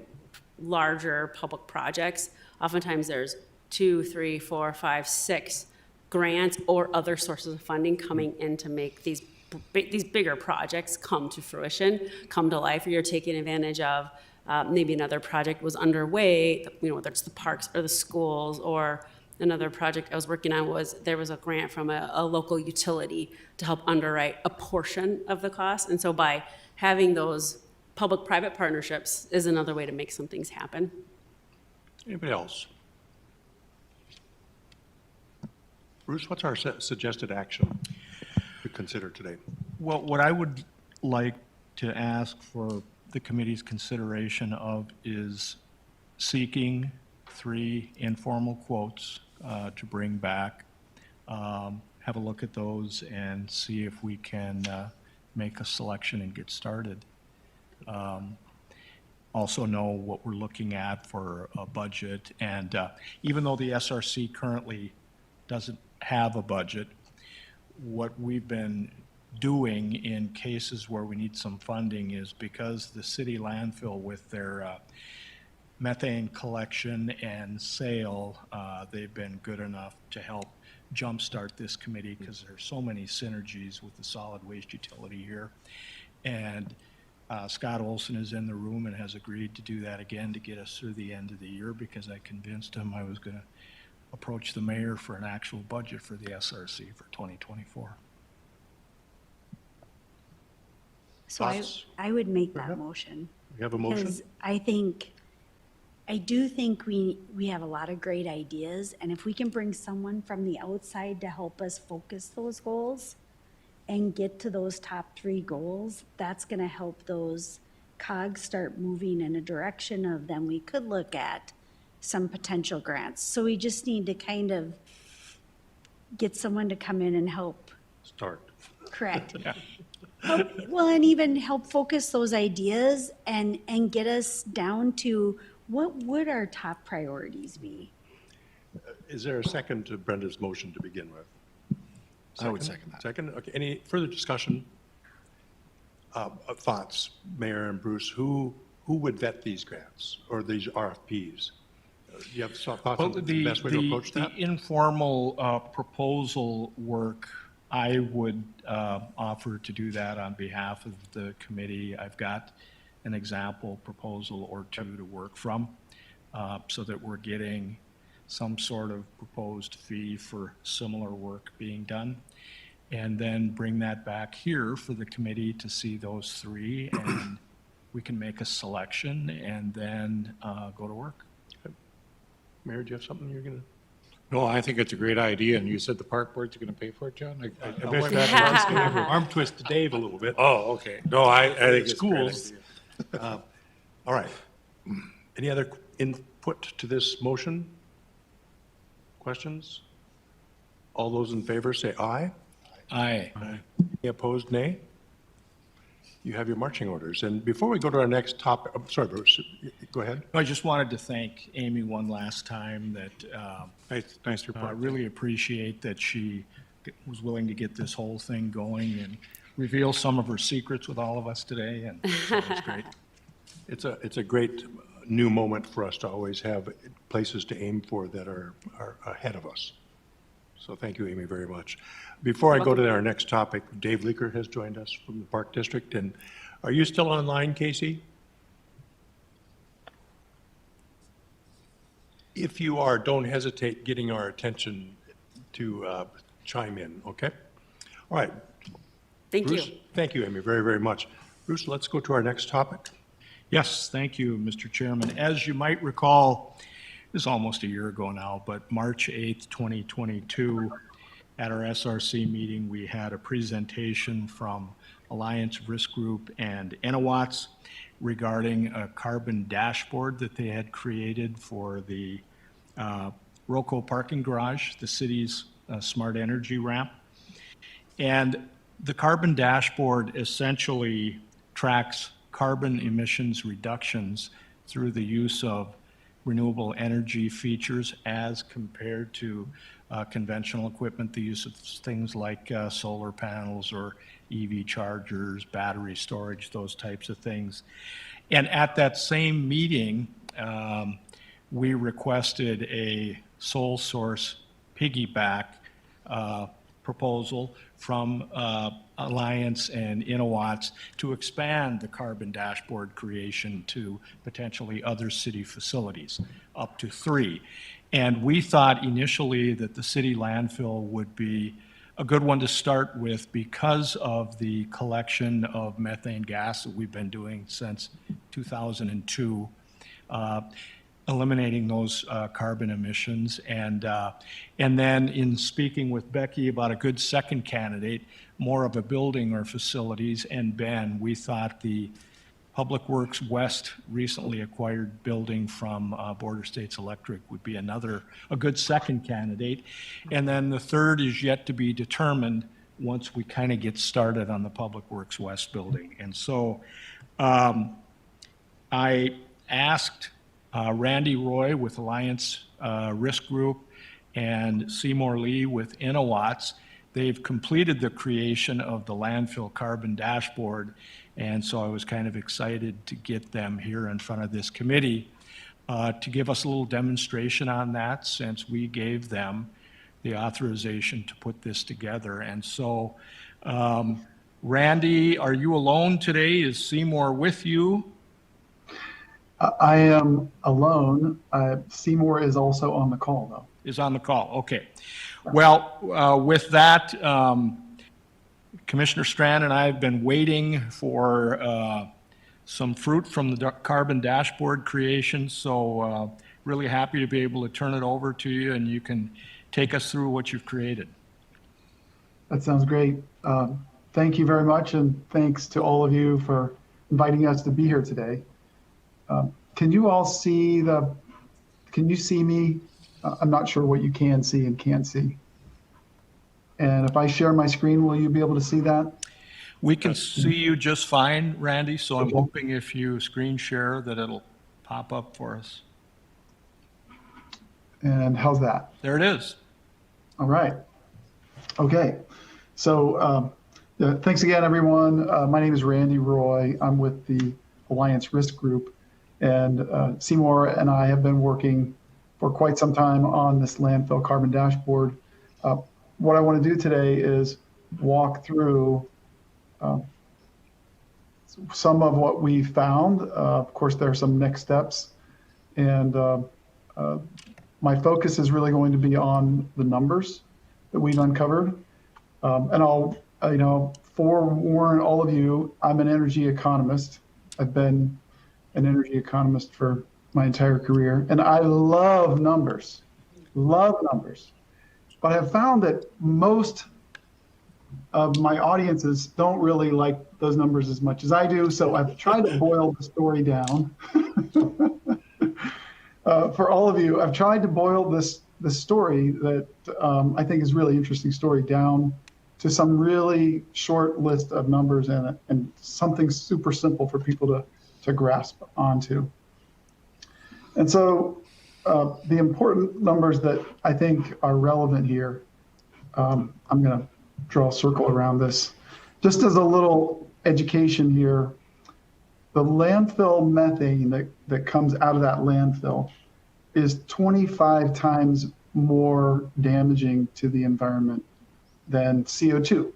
larger public projects. Oftentimes there's 2, 3, 4, 5, 6 grants or other sources of funding coming in to make these bigger projects come to fruition, come to life, or you're taking advantage of maybe another project was underway, whether it's the parks or the schools. Or another project I was working on there was a grant from a local utility to help underwrite a portion of the cost. And so by having those public-private partnerships is another way to make some things happen. Anybody else? Bruce, what's our suggested action to consider today? Well, what I would like to ask for the committee's consideration of is seeking 3 informal quotes to bring back. Have a look at those and see if we can make a selection and get started. Also know what we're looking at for a budget. And even though the SRC currently doesn't have a budget, what we've been doing in cases where we need some funding is because the city landfill with their methane collection and sale, they've been good enough to help jumpstart this committee because there's so many synergies with the solid waste utility here. And Scott Olson is in the room and has agreed to do that again to get us through the end of the year, because I convinced him I was going to approach the mayor for an actual budget for the SRC for 2024. So Thoughts? I would make that motion. We have a motion? Because I do think we have a lot of great ideas, and if we can bring someone from the outside to help us focus those goals and get to those top 3 goals, that's gonna help those cogs start moving in a direction of then we could look at some potential grants. So we just need to kind of get someone to come in and help. Start. Correct. Well, and even help focus those ideas and get us down to what would our top priorities be? Is there a second to Brenda's motion to begin with? I would second that. Second, okay. Any further discussion? Thoughts, Mayor and Bruce, who would vet these grants or these RFPs? Do you have thoughts on the best way to approach that? The informal proposal work, I would offer to do that on behalf of the committee. I've got an example proposal or 2 to work from, so that we're getting some sort of proposed fee for similar work being done. And then bring that back here for the committee to see those 3, and we can make a selection and then go to work. Mayor, do you have something you're going to? No, I think it's a great idea, and you said the park board's gonna pay for it, John? I missed Let's that. give an arm twist to Dave a little bit. Oh, okay. No, I think it's a great Schools. idea. All right. Any other input to this motion? Questions? All those in favor say aye. Aye. Any opposed, nay? You have your marching orders. And before we go to our next topic, I'm sorry, Bruce, go ahead. I just wanted to thank Amy one last time that Nice I report. really appreciate that she was willing to get this whole thing going and reveal some of her secrets with all of us today, and so it's great. It's a great new moment for us to always have places to aim for that are ahead of us. So thank you, Amy, very much. Before I go to our next topic, Dave Leaker has joined us from the Park District. And are you still online, Casey? If you are, don't hesitate getting our attention to chime in, okay? All right. Thank you. Bruce, thank you, Amy, very, very much. Bruce, let's go to our next topic. Yes, thank you, Mr. Chairman. As you might recall, this is almost a year ago now, but March 8th, 2022, at our SRC meeting, we had a presentation from Alliance Risk Group and Enowatts regarding a carbon dashboard that they had created for the Roco parking garage, the city's smart energy ramp. And the carbon dashboard essentially tracks carbon emissions reductions through the use of renewable energy features as compared to conventional equipment, the use of things like solar panels or EV chargers, battery storage, those types of things. And at that same meeting, we requested a sole source piggyback proposal from Alliance and Enowatts to expand the carbon dashboard creation to potentially other city facilities, up to 3. And we thought initially that the city landfill would be a good one to start with because of the collection of methane gas that we've been doing since 2002. Eliminating those carbon emissions. And then in speaking with Becky about a good second candidate, more of a building or facilities, and Ben, we thought the Public Works West recently acquired building from Border States Electric would be a good second candidate. And then the third is yet to be determined once we kind of get started on the Public Works West building. And so I asked Randy Roy with Alliance Risk Group and Seymour Lee with Enowatts. They've completed the creation of the landfill carbon dashboard, and so I was kind of excited to get them here in front of this committee to give us a little demonstration on that, since we gave them the authorization to put this together. And so, Randy, are you alone today? Is Seymour with you? I am alone. Seymour is also on the call, though. Is on the call, okay. Well, with that, Commissioner Strand and I have been waiting for some fruit from the carbon dashboard creation, so really happy to be able to turn it over to you, and you can take us through what you've created. That sounds great. Thank you very much, and thanks to all of you for inviting us to be here today. Can you all see can you see me? I'm not sure what you can see and can't see. And if I share my screen, will you be able to see that? We can see you just fine, Randy, so I'm hoping if you screen share that it'll pop up for us. And how's that? There it is. All right. Okay. So thanks again, everyone. My name is Randy Roy. I'm with the Alliance Risk Group. And Seymour and I have been working for quite some time on this landfill carbon dashboard. What I want to do today is walk through some of what we found. Of course, there are some next steps. And my focus is really going to be on the numbers that we've uncovered. And I'll, forewarn all of you, I'm an energy economist. I've been an energy economist for my entire career, and I love numbers, but I've found that most of my audiences don't really like those numbers as much as I do, so I've tried to boil the story down. For all of you, I've tried to boil this story that I think is really interesting story down to some really short list of numbers and something super simple for people to grasp onto. And so the important numbers that I think are relevant here, I'm going to draw a circle around this. Just as a little education here, the landfill methane that comes out of that landfill is 25 times more damaging to the environment than CO2.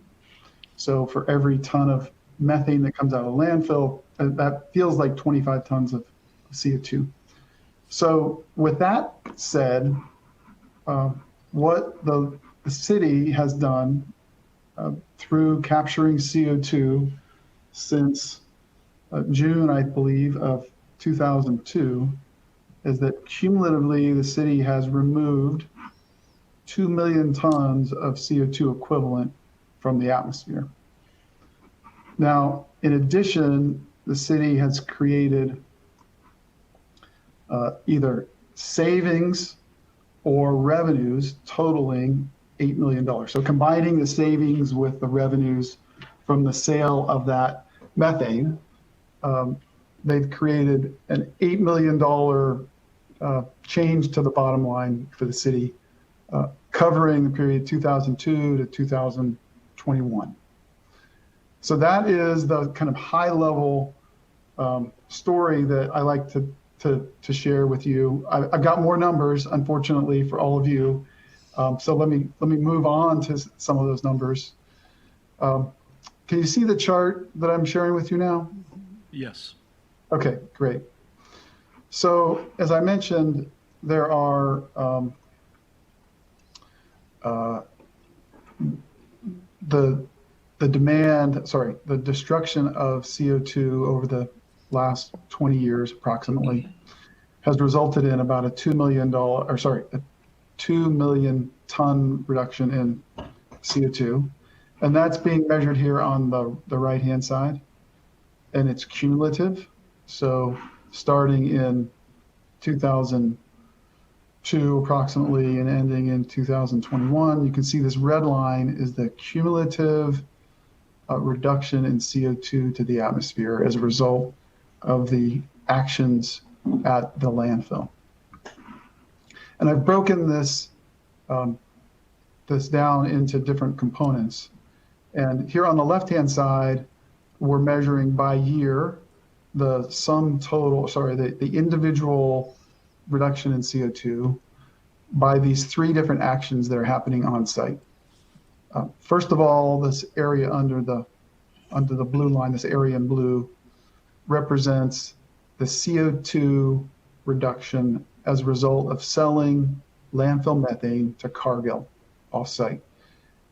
So for every ton of methane that comes out of a landfill, that feels like 25 tons of CO2. So with that said, what the city has done through capturing CO2 since June, I believe, of 2002, is that cumulatively the city has removed 2 million tons of CO2 equivalent from the atmosphere. Now, in addition, the city has created either savings or revenues totaling $8 million. So combining the savings with the revenues from the sale of that methane, they've created an $8 million change to the bottom line for the city, covering the period 2002 to 2021. So that is the kind of high level story that I like to share with you. I've got more numbers, unfortunately, for all of you. So let me move on to some of those numbers. Can you see the chart that I'm sharing with you now? Yes. Okay, great. So as I mentioned, there are the destruction of CO2 over the last 20 years approximately has resulted in about a $2 million ton reduction in CO2. And that's being measured here on the right-hand side. And it's cumulative. So starting in 2002 approximately and ending in 2021, you can see this red line is the cumulative reduction in CO2 to the atmosphere as a result of the actions at the landfill. And I've broken this down into different components. And here on the left-hand side, we're measuring by year the the individual reduction in CO2 by these three different actions that are happening on site. First of all, this area under the blue line, this area in blue, represents the CO2 reduction as a result of selling landfill methane to Cargill off-site.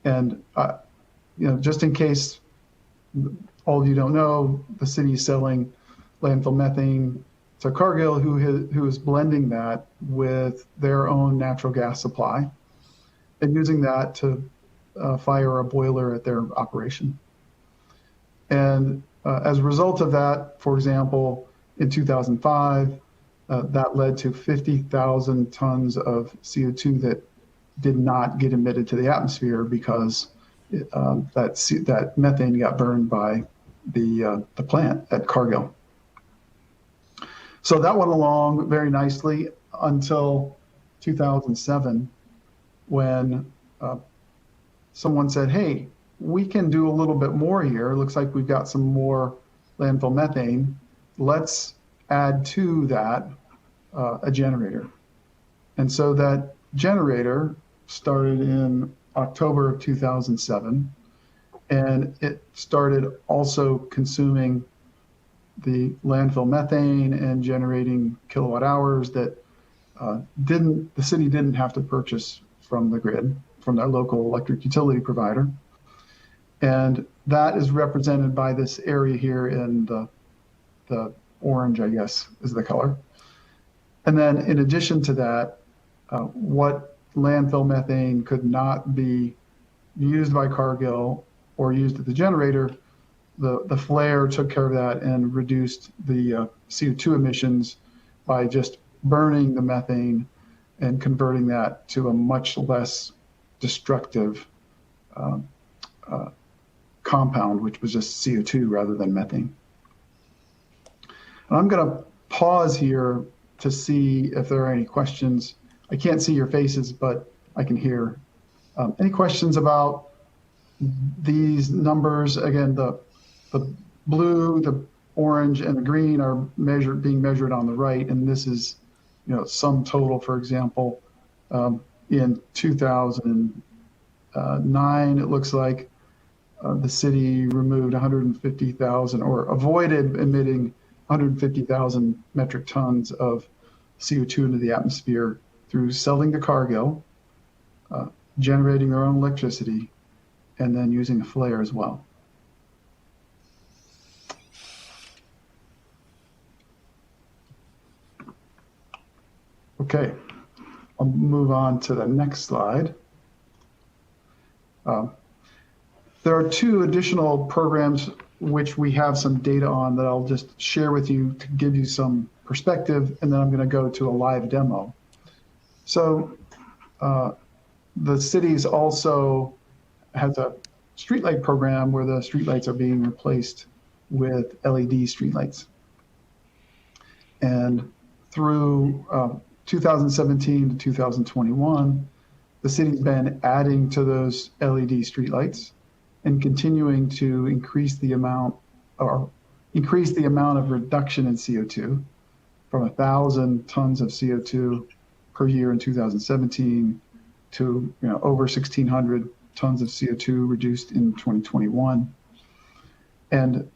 And just in case all of you don't know, the city is selling landfill methane to Cargill, who is blending that with their own natural gas supply and using that to fire a boiler at their operation. And as a result of that, for example, in 2005, that led to 50,000 tons of CO2 that did not get emitted to the atmosphere because that methane got burned by the plant at Cargill. So that went along very nicely until 2007, when someone said, hey, we can do a little bit more here. It looks like we've got some more landfill methane. Let's add to that a generator. And so that generator started in October of 2007, and it started also consuming the landfill methane and generating kilowatt hours that the city didn't have to purchase from the grid, from their local electric utility provider. And that is represented by this area here in the orange, I guess, is the color. And then in addition to that, what landfill methane could not be used by Cargill or used at the generator, the flare took care of that and reduced the CO2 emissions by just burning the methane and converting that to a much less destructive compound, which was just CO2 rather than methane. And I'm going to pause here to see if there are any questions. I can't see your faces, but I can hear. Any questions about these numbers? Again, the blue, the orange, and the green are being measured on the right, and this is, sum total. For example, in 2009, it looks like the city removed 150,000 or avoided emitting 150,000 metric tons of CO2 into the atmosphere through selling to Cargill, generating their own electricity, and then using a flare as well. Okay, I'll move on to the next slide. There are two additional programs which we have some data on that I'll just share with you to give you some perspective, and then I'm going to go to a live demo. So the city's also has a streetlight program where the streetlights are being replaced with LED streetlights. And through 2017 to 2021, the city's been adding to those LED streetlights and continuing to increase the amount of reduction in CO2 from 1,000 tons of CO2 per year in 2017 to over 1,600 tons of CO2 reduced in 2021. And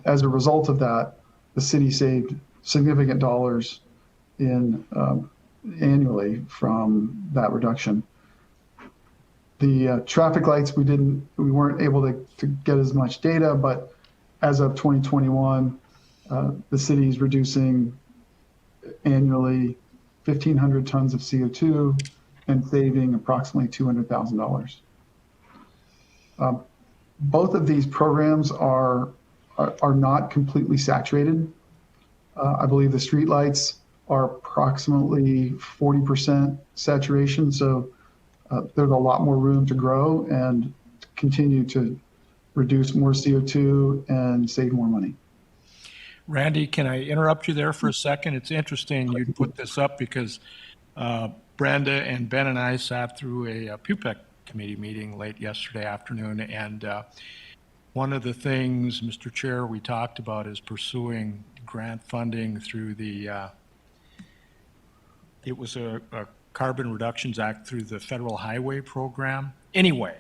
as a result of that, the city saved significant dollars in annually from that reduction. The traffic lights, we weren't able to get as much data, but as of 2021, the city's reducing annually 1,500 tons of CO2 and saving approximately $200,000. Both of these programs are not completely saturated. I believe the streetlights are approximately 40% saturation, so there's a lot more room to grow and continue to reduce more CO2 and save more money. Randy, can I interrupt you there for a second? It's interesting you put this up because Brenda and Ben and I sat through a PUPEC committee meeting late yesterday afternoon, and one of the things, Mr. Chair, we talked about is pursuing grant funding through the, it was a Carbon Reductions Act through the Federal Highway Program. Anyway,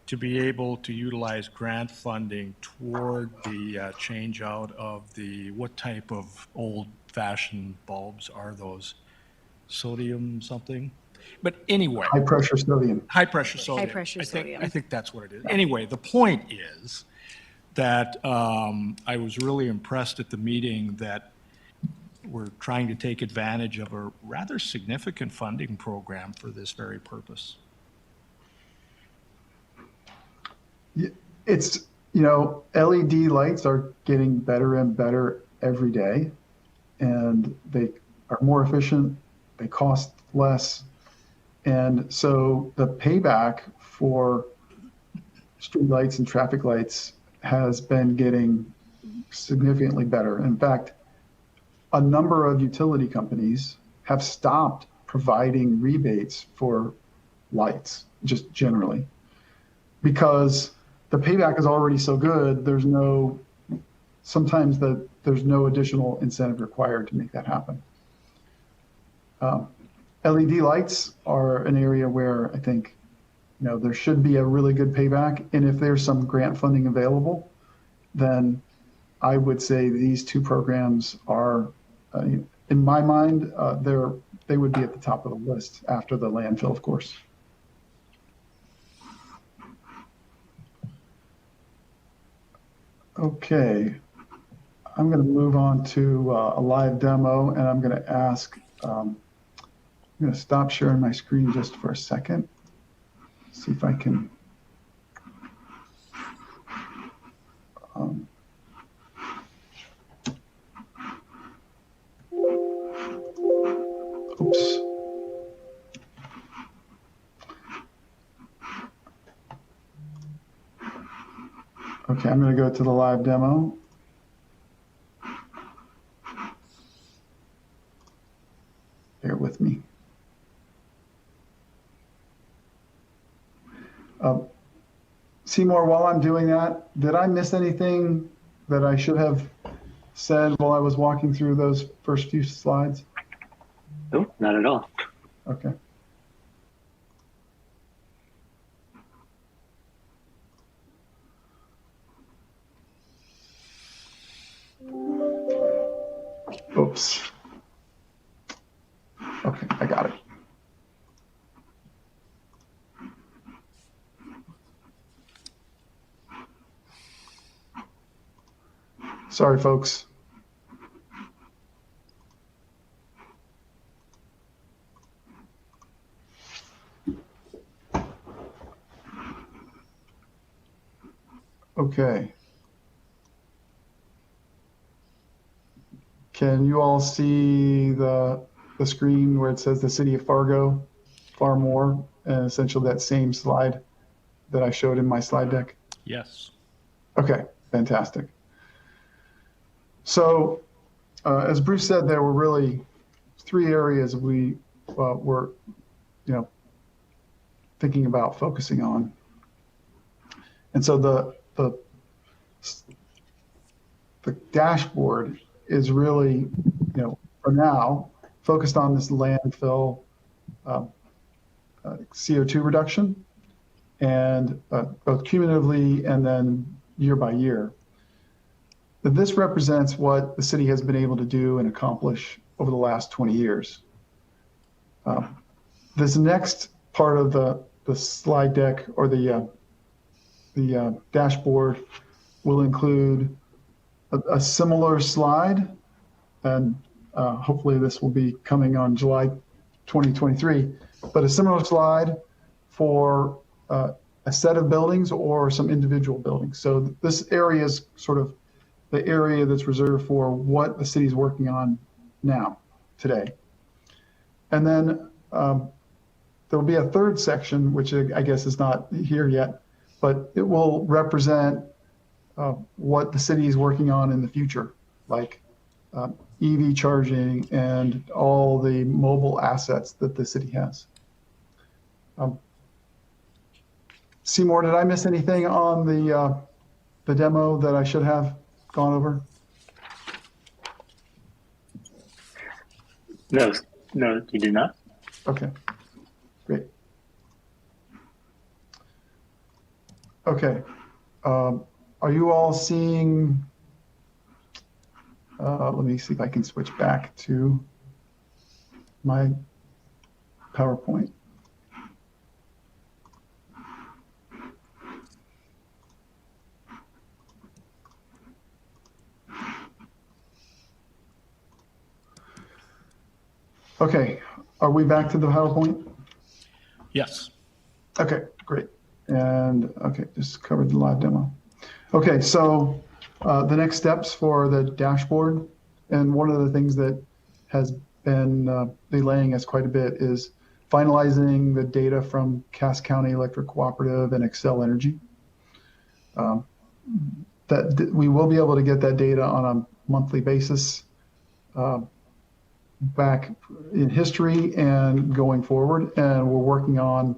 to be able to utilize grant funding toward the change out of the, what type of old-fashioned bulbs are those? Sodium something? But anyway. High pressure sodium. High pressure sodium. High pressure sodium. I think that's what it is. Anyway, the point is that I was really impressed at the meeting that we're trying to take advantage of a rather significant funding program for this very purpose. It's, LED lights are getting better and better every day, and they are more efficient, they cost less, and so the payback for street lights and traffic lights has been getting significantly better. In fact, a number of utility companies have stopped providing rebates for lights, just generally, because the payback is already so good. There's no additional incentive required to make that happen. LED lights are an area where I think, there should be a really good payback. And if there's some grant funding available, then I would say these two programs are, in my mind, they would be at the top of the list after the landfill, of course. Okay. I'm going to move on to a live demo, and I'm going to ask, I'm going to stop sharing my screen just for a second. See if I can. Oops. Okay, I'm going to go to the live demo. Bear with me. Seymour, while I'm doing that, did I miss anything that I should have said while I was walking through those first few slides? No, not at all. Okay. Oops. Okay, I got it. Sorry, folks. Okay. Can you all see the screen where it says the city of Fargo, far more, and essentially that same slide that I showed in my slide deck? Yes. Okay, fantastic. So as Bruce said, there were really three areas we were, thinking about focusing on. And so the dashboard is really, for now, focused on this landfill CO2 reduction, and both cumulatively and then year by year. This represents what the city has been able to do and accomplish over the last 20 years. This next part of the slide deck, or the dashboard, will include a similar slide, and hopefully this will be coming on July 2023, but a similar slide for a set of buildings or some individual buildings. So this area is sort of the area that's reserved for what the city's working on now, today. And then there will be a third section, which I guess is not here yet, but it will represent what the city is working on in the future, like EV charging and all the mobile assets that the city has. Seymour, did I miss anything on the demo that I should have gone over? No, you did not. Okay, great. Okay, are you all seeing, let me see if I can switch back to my PowerPoint. Okay, are we back to the PowerPoint? Yes. Okay, great. And okay, just covered the live demo. Okay, so the next steps for the dashboard, and one of the things that has been delaying us quite a bit is finalizing the data from Cass County Electric Cooperative and Xcel Energy. That we will be able to get that data on a monthly basis back in history and going forward, and we're working on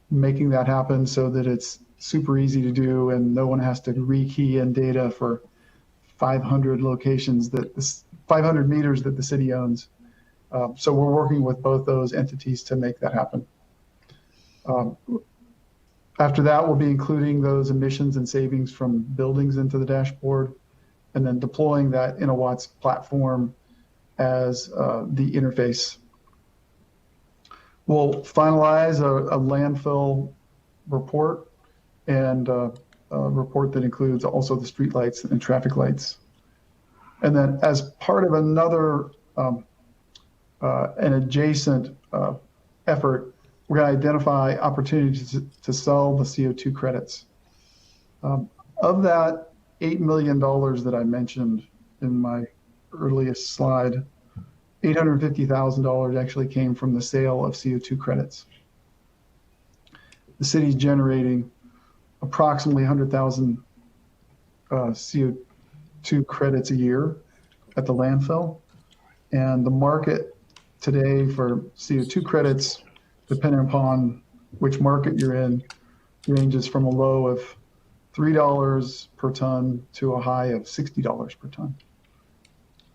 making that happen so that it's super easy to do and no one has to rekey in data for 500 locations, 500 meters that the city owns. So we're working with both those entities to make that happen. After that, we'll be including those emissions and savings from buildings into the dashboard, and then deploying that InnoWatts platform as the interface. We'll finalize a landfill report, and a report that includes also the street lights and traffic lights. And then as part of another, an adjacent effort, we're going to identify opportunities to sell the CO2 credits. Of that $8 million that I mentioned in my earliest slide, $850,000 actually came from the sale of CO2 credits. The city's generating approximately 100,000 CO2 credits a year at the landfill. And the market today for CO2 credits, depending upon which market you're in, ranges from a low of $3 per ton to a high of $60 per ton.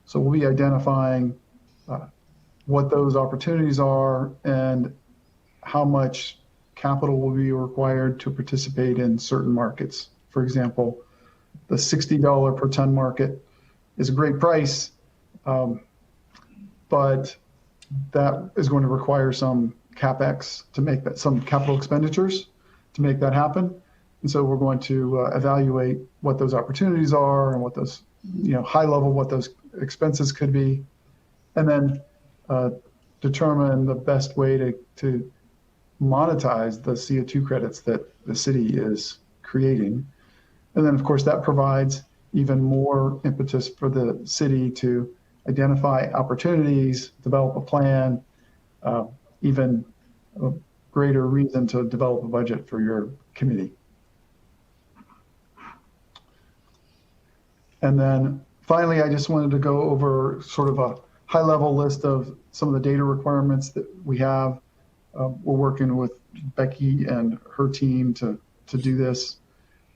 So we'll be identifying what those opportunities are and how much capital will be required to participate in certain markets. For example, the $60 per ton market is a great price, but that is going to require some CapEx to make that, some capital expenditures to make that happen. And so we're going to evaluate what those opportunities are and what those, high level, what those expenses could be, and then determine the best way to monetize the CO2 credits that the city is creating. And then, of course, that provides even more impetus for the city to identify opportunities, develop a plan, even a greater reason to develop a budget for your committee. And then finally, I just wanted to go over sort of a high-level list of some of the data requirements that we have. We're working with Becky and her team to do this.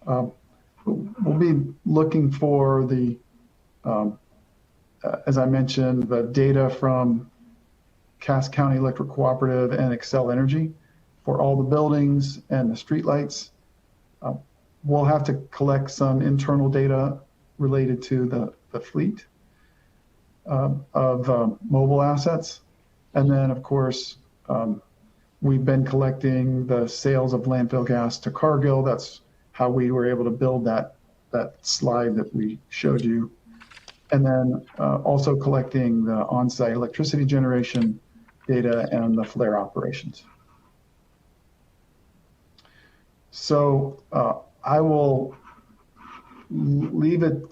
We'll be looking for the, as I mentioned, the data from Cass County Electric Cooperative and Excel Energy for all the buildings and the streetlights. We'll have to collect some internal data related to the fleet of mobile assets. And then, of course, we've been collecting the sales of landfill gas to Cargill. That's how we were able to build that slide that we showed you. And then also collecting the on-site electricity generation data and the flare operations. So I will leave it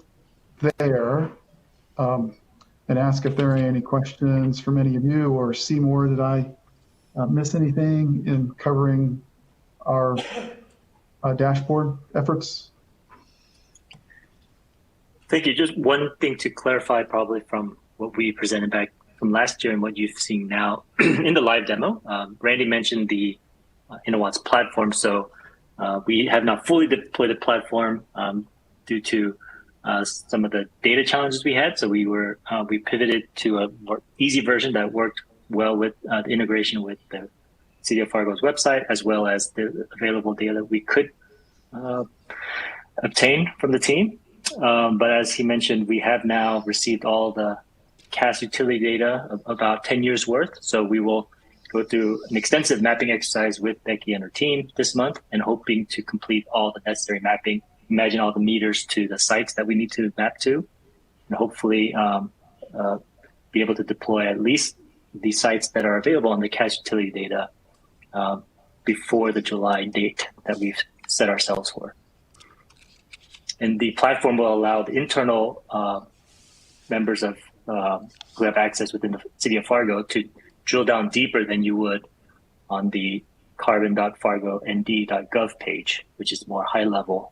there and ask if there are any questions from any of you, or Seymour, did I miss anything in covering our dashboard efforts? Thank you. Just one thing to clarify, probably from what we presented back from last year and what you've seen now in the live demo. Randy mentioned the InnoWatts platform. So we have not fully deployed the platform due to some of the data challenges we had. So we pivoted to a more easy version that worked well with the integration with the City of Fargo's website, as well as the available data that we could obtain from the team. But as he mentioned, we have now received all the Cass utility data of about 10 years worth. So we will go through an extensive mapping exercise with Becky and her team this month, and hoping to complete all the necessary mapping. Imagine all the meters to the sites that we need to map to, and hopefully be able to deploy at least the sites that are available on the Cass utility data before the July date that we've set ourselves for. And the platform will allow the internal members of who have access within the City of Fargo to drill down deeper than you would on the carbon.fargond.gov page, which is more high level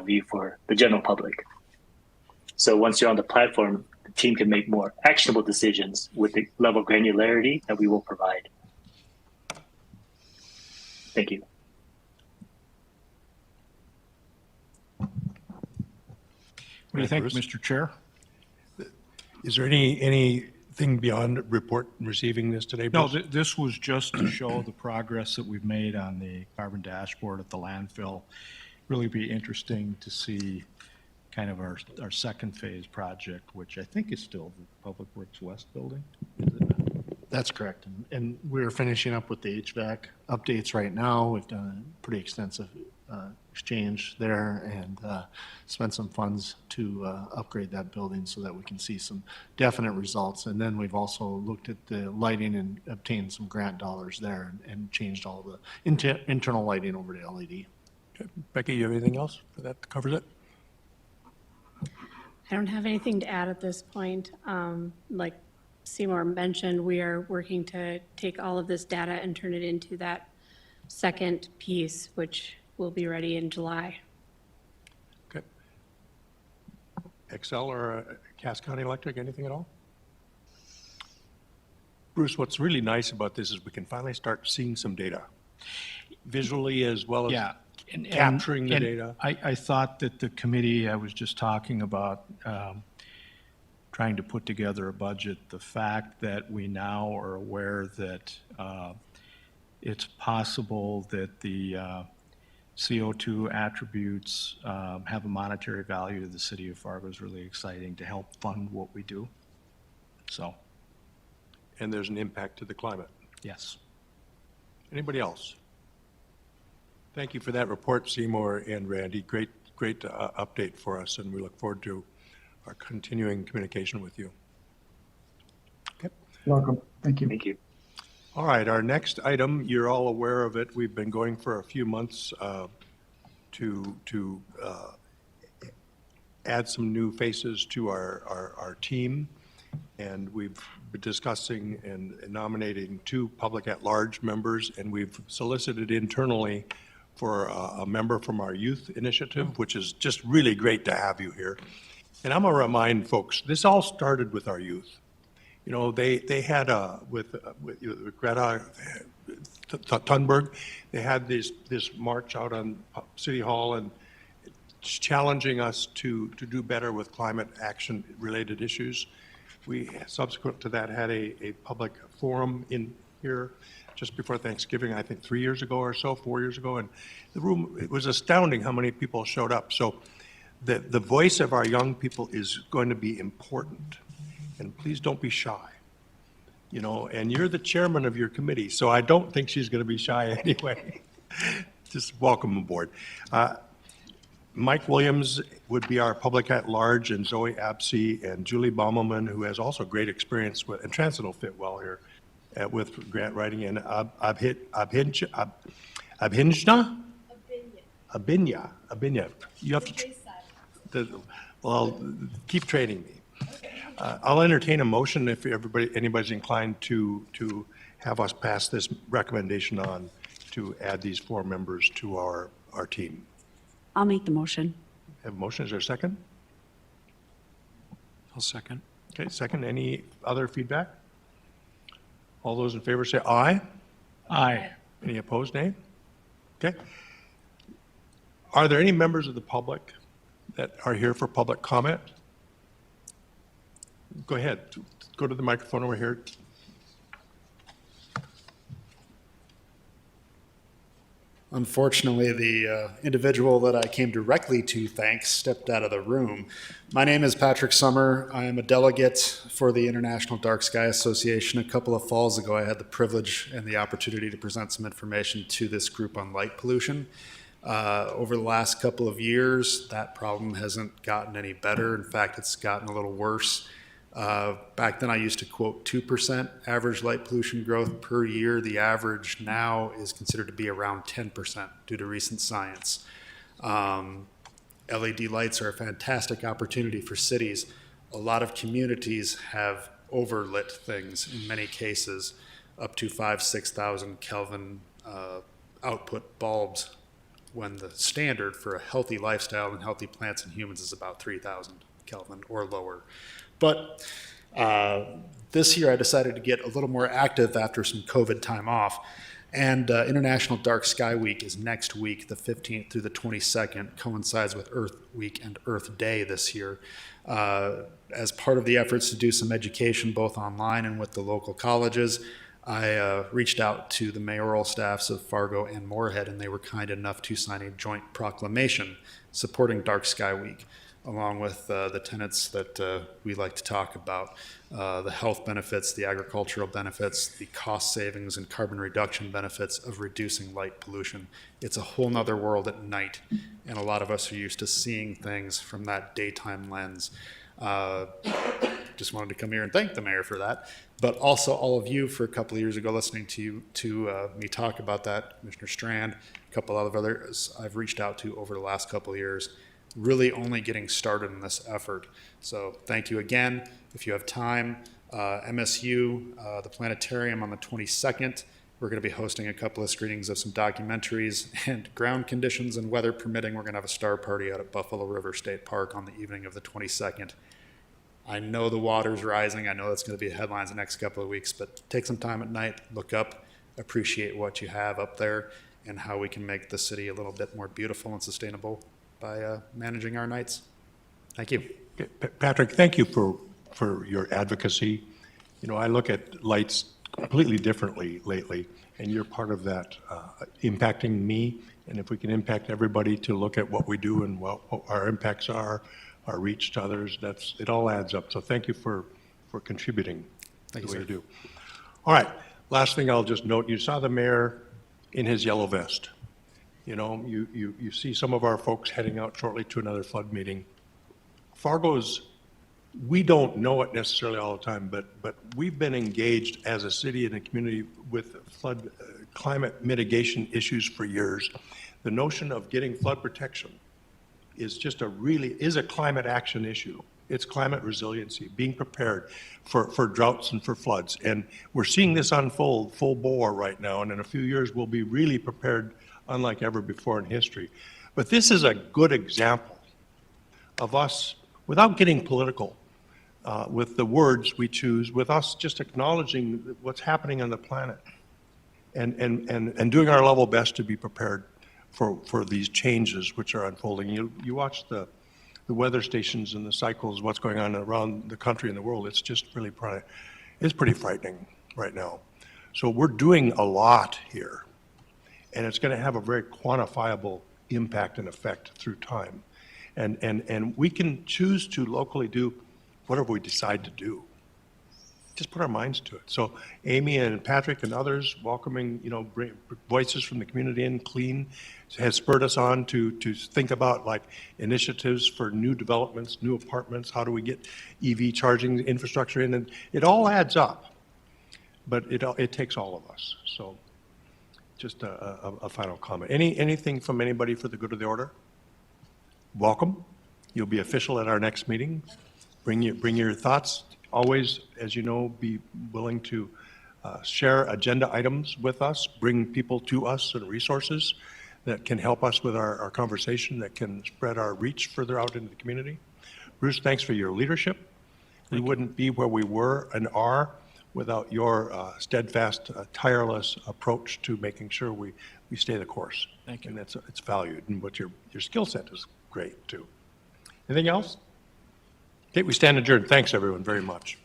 view for the general public. So once you're on the platform, the team can make more actionable decisions with the level of granularity that we will provide. Thank you. What do you think, Mr. Chair? Is there anything beyond report receiving this today, No, Bruce? this was just to show the progress that we've made on the carbon dashboard at the landfill. Really be interesting to see kind of our second phase project, which I think is still the Public Works West building. Is it not? That's correct. And we're finishing up with the HVAC updates right now. We've done a pretty extensive exchange there and spent some funds to upgrade that building so that we can see some definite results. And then we've also looked at the lighting and obtained some grant dollars there and changed all the internal lighting over to LED. Okay. Becky, you have anything else for that that covers it? I don't have anything to add at this point. Like Seymour mentioned, we are working to take all of this data and turn it into that second piece, which will be ready in July. Okay. Excel or Cass County Electric, anything at all? Bruce, what's really nice about this is we can finally start seeing some data, visually as well as Yeah. capturing the and data. I thought that the committee, I was just talking about trying to put together a budget, the fact that we now are aware that it's possible that the CO2 attributes have a monetary value to the city of Fargo is really exciting to help fund what we do. So, And there's an impact to the climate. yes. Anybody else? Thank you for that report, Seymour and Randy. Great update for us, and we look forward to our continuing communication with you. Okay. Welcome. Thank you. Thank you. All right, our next item, you're all aware of it. We've been going for a few months to add some new faces to our team. And we've been discussing and nominating 2 public at-large members, and we've solicited internally for a member from our youth initiative, which is just really great to have you here. And I'm gonna remind folks, this all started with our youth. You know, they had with Greta Thunberg, they had this march out on City Hall and challenging us to do better with climate action related issues. We subsequent to that had a public forum in here just before Thanksgiving, I think 3 years ago or so, 4 years ago, and the room, it was astounding how many people showed up. So the voice of our young people is going to be important. And please don't be shy, you know, and you're the chairman of your committee, so I don't think she's going to be shy anyway. Just welcome aboard. Mike Williams would be our public at large, and Zoe Absey and Julie Baumelman, who has also great experience with, and Transit will fit well here, with grant writing, and Abhinya. You have to, well, keep training me. I'll entertain a motion if anybody's inclined to have us pass this recommendation on to add these 4 members to our team. I'll make the motion. Have a motion, is there a second? I'll second. Okay, second, any other feedback? All those in favor say aye. Aye. Any opposed, nay? Okay. Are there any members of the public that are here for public comment? Go ahead, go to the microphone over here. Unfortunately, the individual that I came directly to thank stepped out of the room. My name is Patrick Summer. I am a delegate for the International Dark Sky Association. A couple of falls ago, I had the privilege and the opportunity to present some information to this group on light pollution. Over the last couple of years, that problem hasn't gotten any better. In fact, it's gotten a little worse. Back then I used to quote 2% average light pollution growth per year. The average now is considered to be around 10% due to recent science. LED lights are a fantastic opportunity for cities. A lot of communities have overlit things in many cases, up to 5,000-6,000 Kelvin output bulbs, when the standard for a healthy lifestyle and healthy plants and humans is about 3,000 Kelvin or lower. But this year I decided to get a little more active after some COVID time off. And International Dark Sky Week is next week, the 15th through the 22nd, coincides with Earth Week and Earth Day this year. As part of the efforts to do some education both online and with the local colleges, I reached out to the mayoral staffs of Fargo and Moorhead, and they were kind enough to sign a joint proclamation supporting Dark Sky Week. along with the tenets that we like to talk about, the health benefits, the agricultural benefits, the cost savings and carbon reduction benefits of reducing light pollution. It's a whole nother world at night, and a lot of us are used to seeing things from that daytime lens. Just wanted to come here and thank the mayor for that, but also all of you for a couple of years ago listening to me talk about that, Commissioner Strand, a couple of others I've reached out to over the last couple of years, really only getting started in this effort. So thank you again. If you have time, MSU, the planetarium on the 22nd, we're going to be hosting a couple of screenings of some documentaries, and ground conditions and weather permitting, we're going to have a star party out at Buffalo River State Park on the evening of the 22nd. I know the water's rising. I know that's going to be headlines the next couple of weeks, but take some time at night, look up, appreciate what you have up there, and how we can make the city a little bit more beautiful and sustainable by managing our nights. Thank you. Patrick, thank you for your advocacy. You know, I look at lights completely differently lately, and you're part of that impacting me. And if we can impact everybody to look at what we do and what our impacts are, our reach to others, it all adds up. So thank you for contributing the way you do. All right, last thing I'll just note, you saw the mayor in his yellow vest. You know, you see some of our folks heading out shortly to another flood meeting. Fargo's, we don't know it necessarily all the time, but we've been engaged as a city and a community with flood climate mitigation issues for years. The notion of getting flood protection is just a climate action issue. It's climate resiliency, being prepared for droughts and for floods. And we're seeing this unfold full bore right now. And in a few years, we'll be really prepared unlike ever before in history. But this is a good example of us, without getting political, with the words we choose, with us just acknowledging what's happening on the planet and doing our level best to be prepared for these changes which are unfolding. You watch the weather stations and the cycles, what's going on around the country and the world. It's just really it's pretty frightening right now. So we're doing a lot here, and it's going to have a very quantifiable impact and effect through time. And we can choose to locally do whatever we decide to do. Just put our minds to it. So Amy and Patrick and others welcoming, voices from the community in clean has spurred us on to think about like initiatives for new developments, new apartments. How do we get EV charging infrastructure in? And it all adds up, but it takes all of us. So just a final comment. Anything from anybody for the good of the order? Welcome. You'll be official at our next meeting. Bring your thoughts. Always, as you know, be willing to share agenda items with us, bring people to us and resources that can help us with our conversation, that can spread our reach further out into the community. Bruce, thanks for your leadership. We wouldn't be where we were and are without your steadfast, tireless approach to making sure we stay the course. Thank you. And it's valued, and what your skill set is great too. Anything else? Okay, we stand adjourned. Thanks, everyone, very much.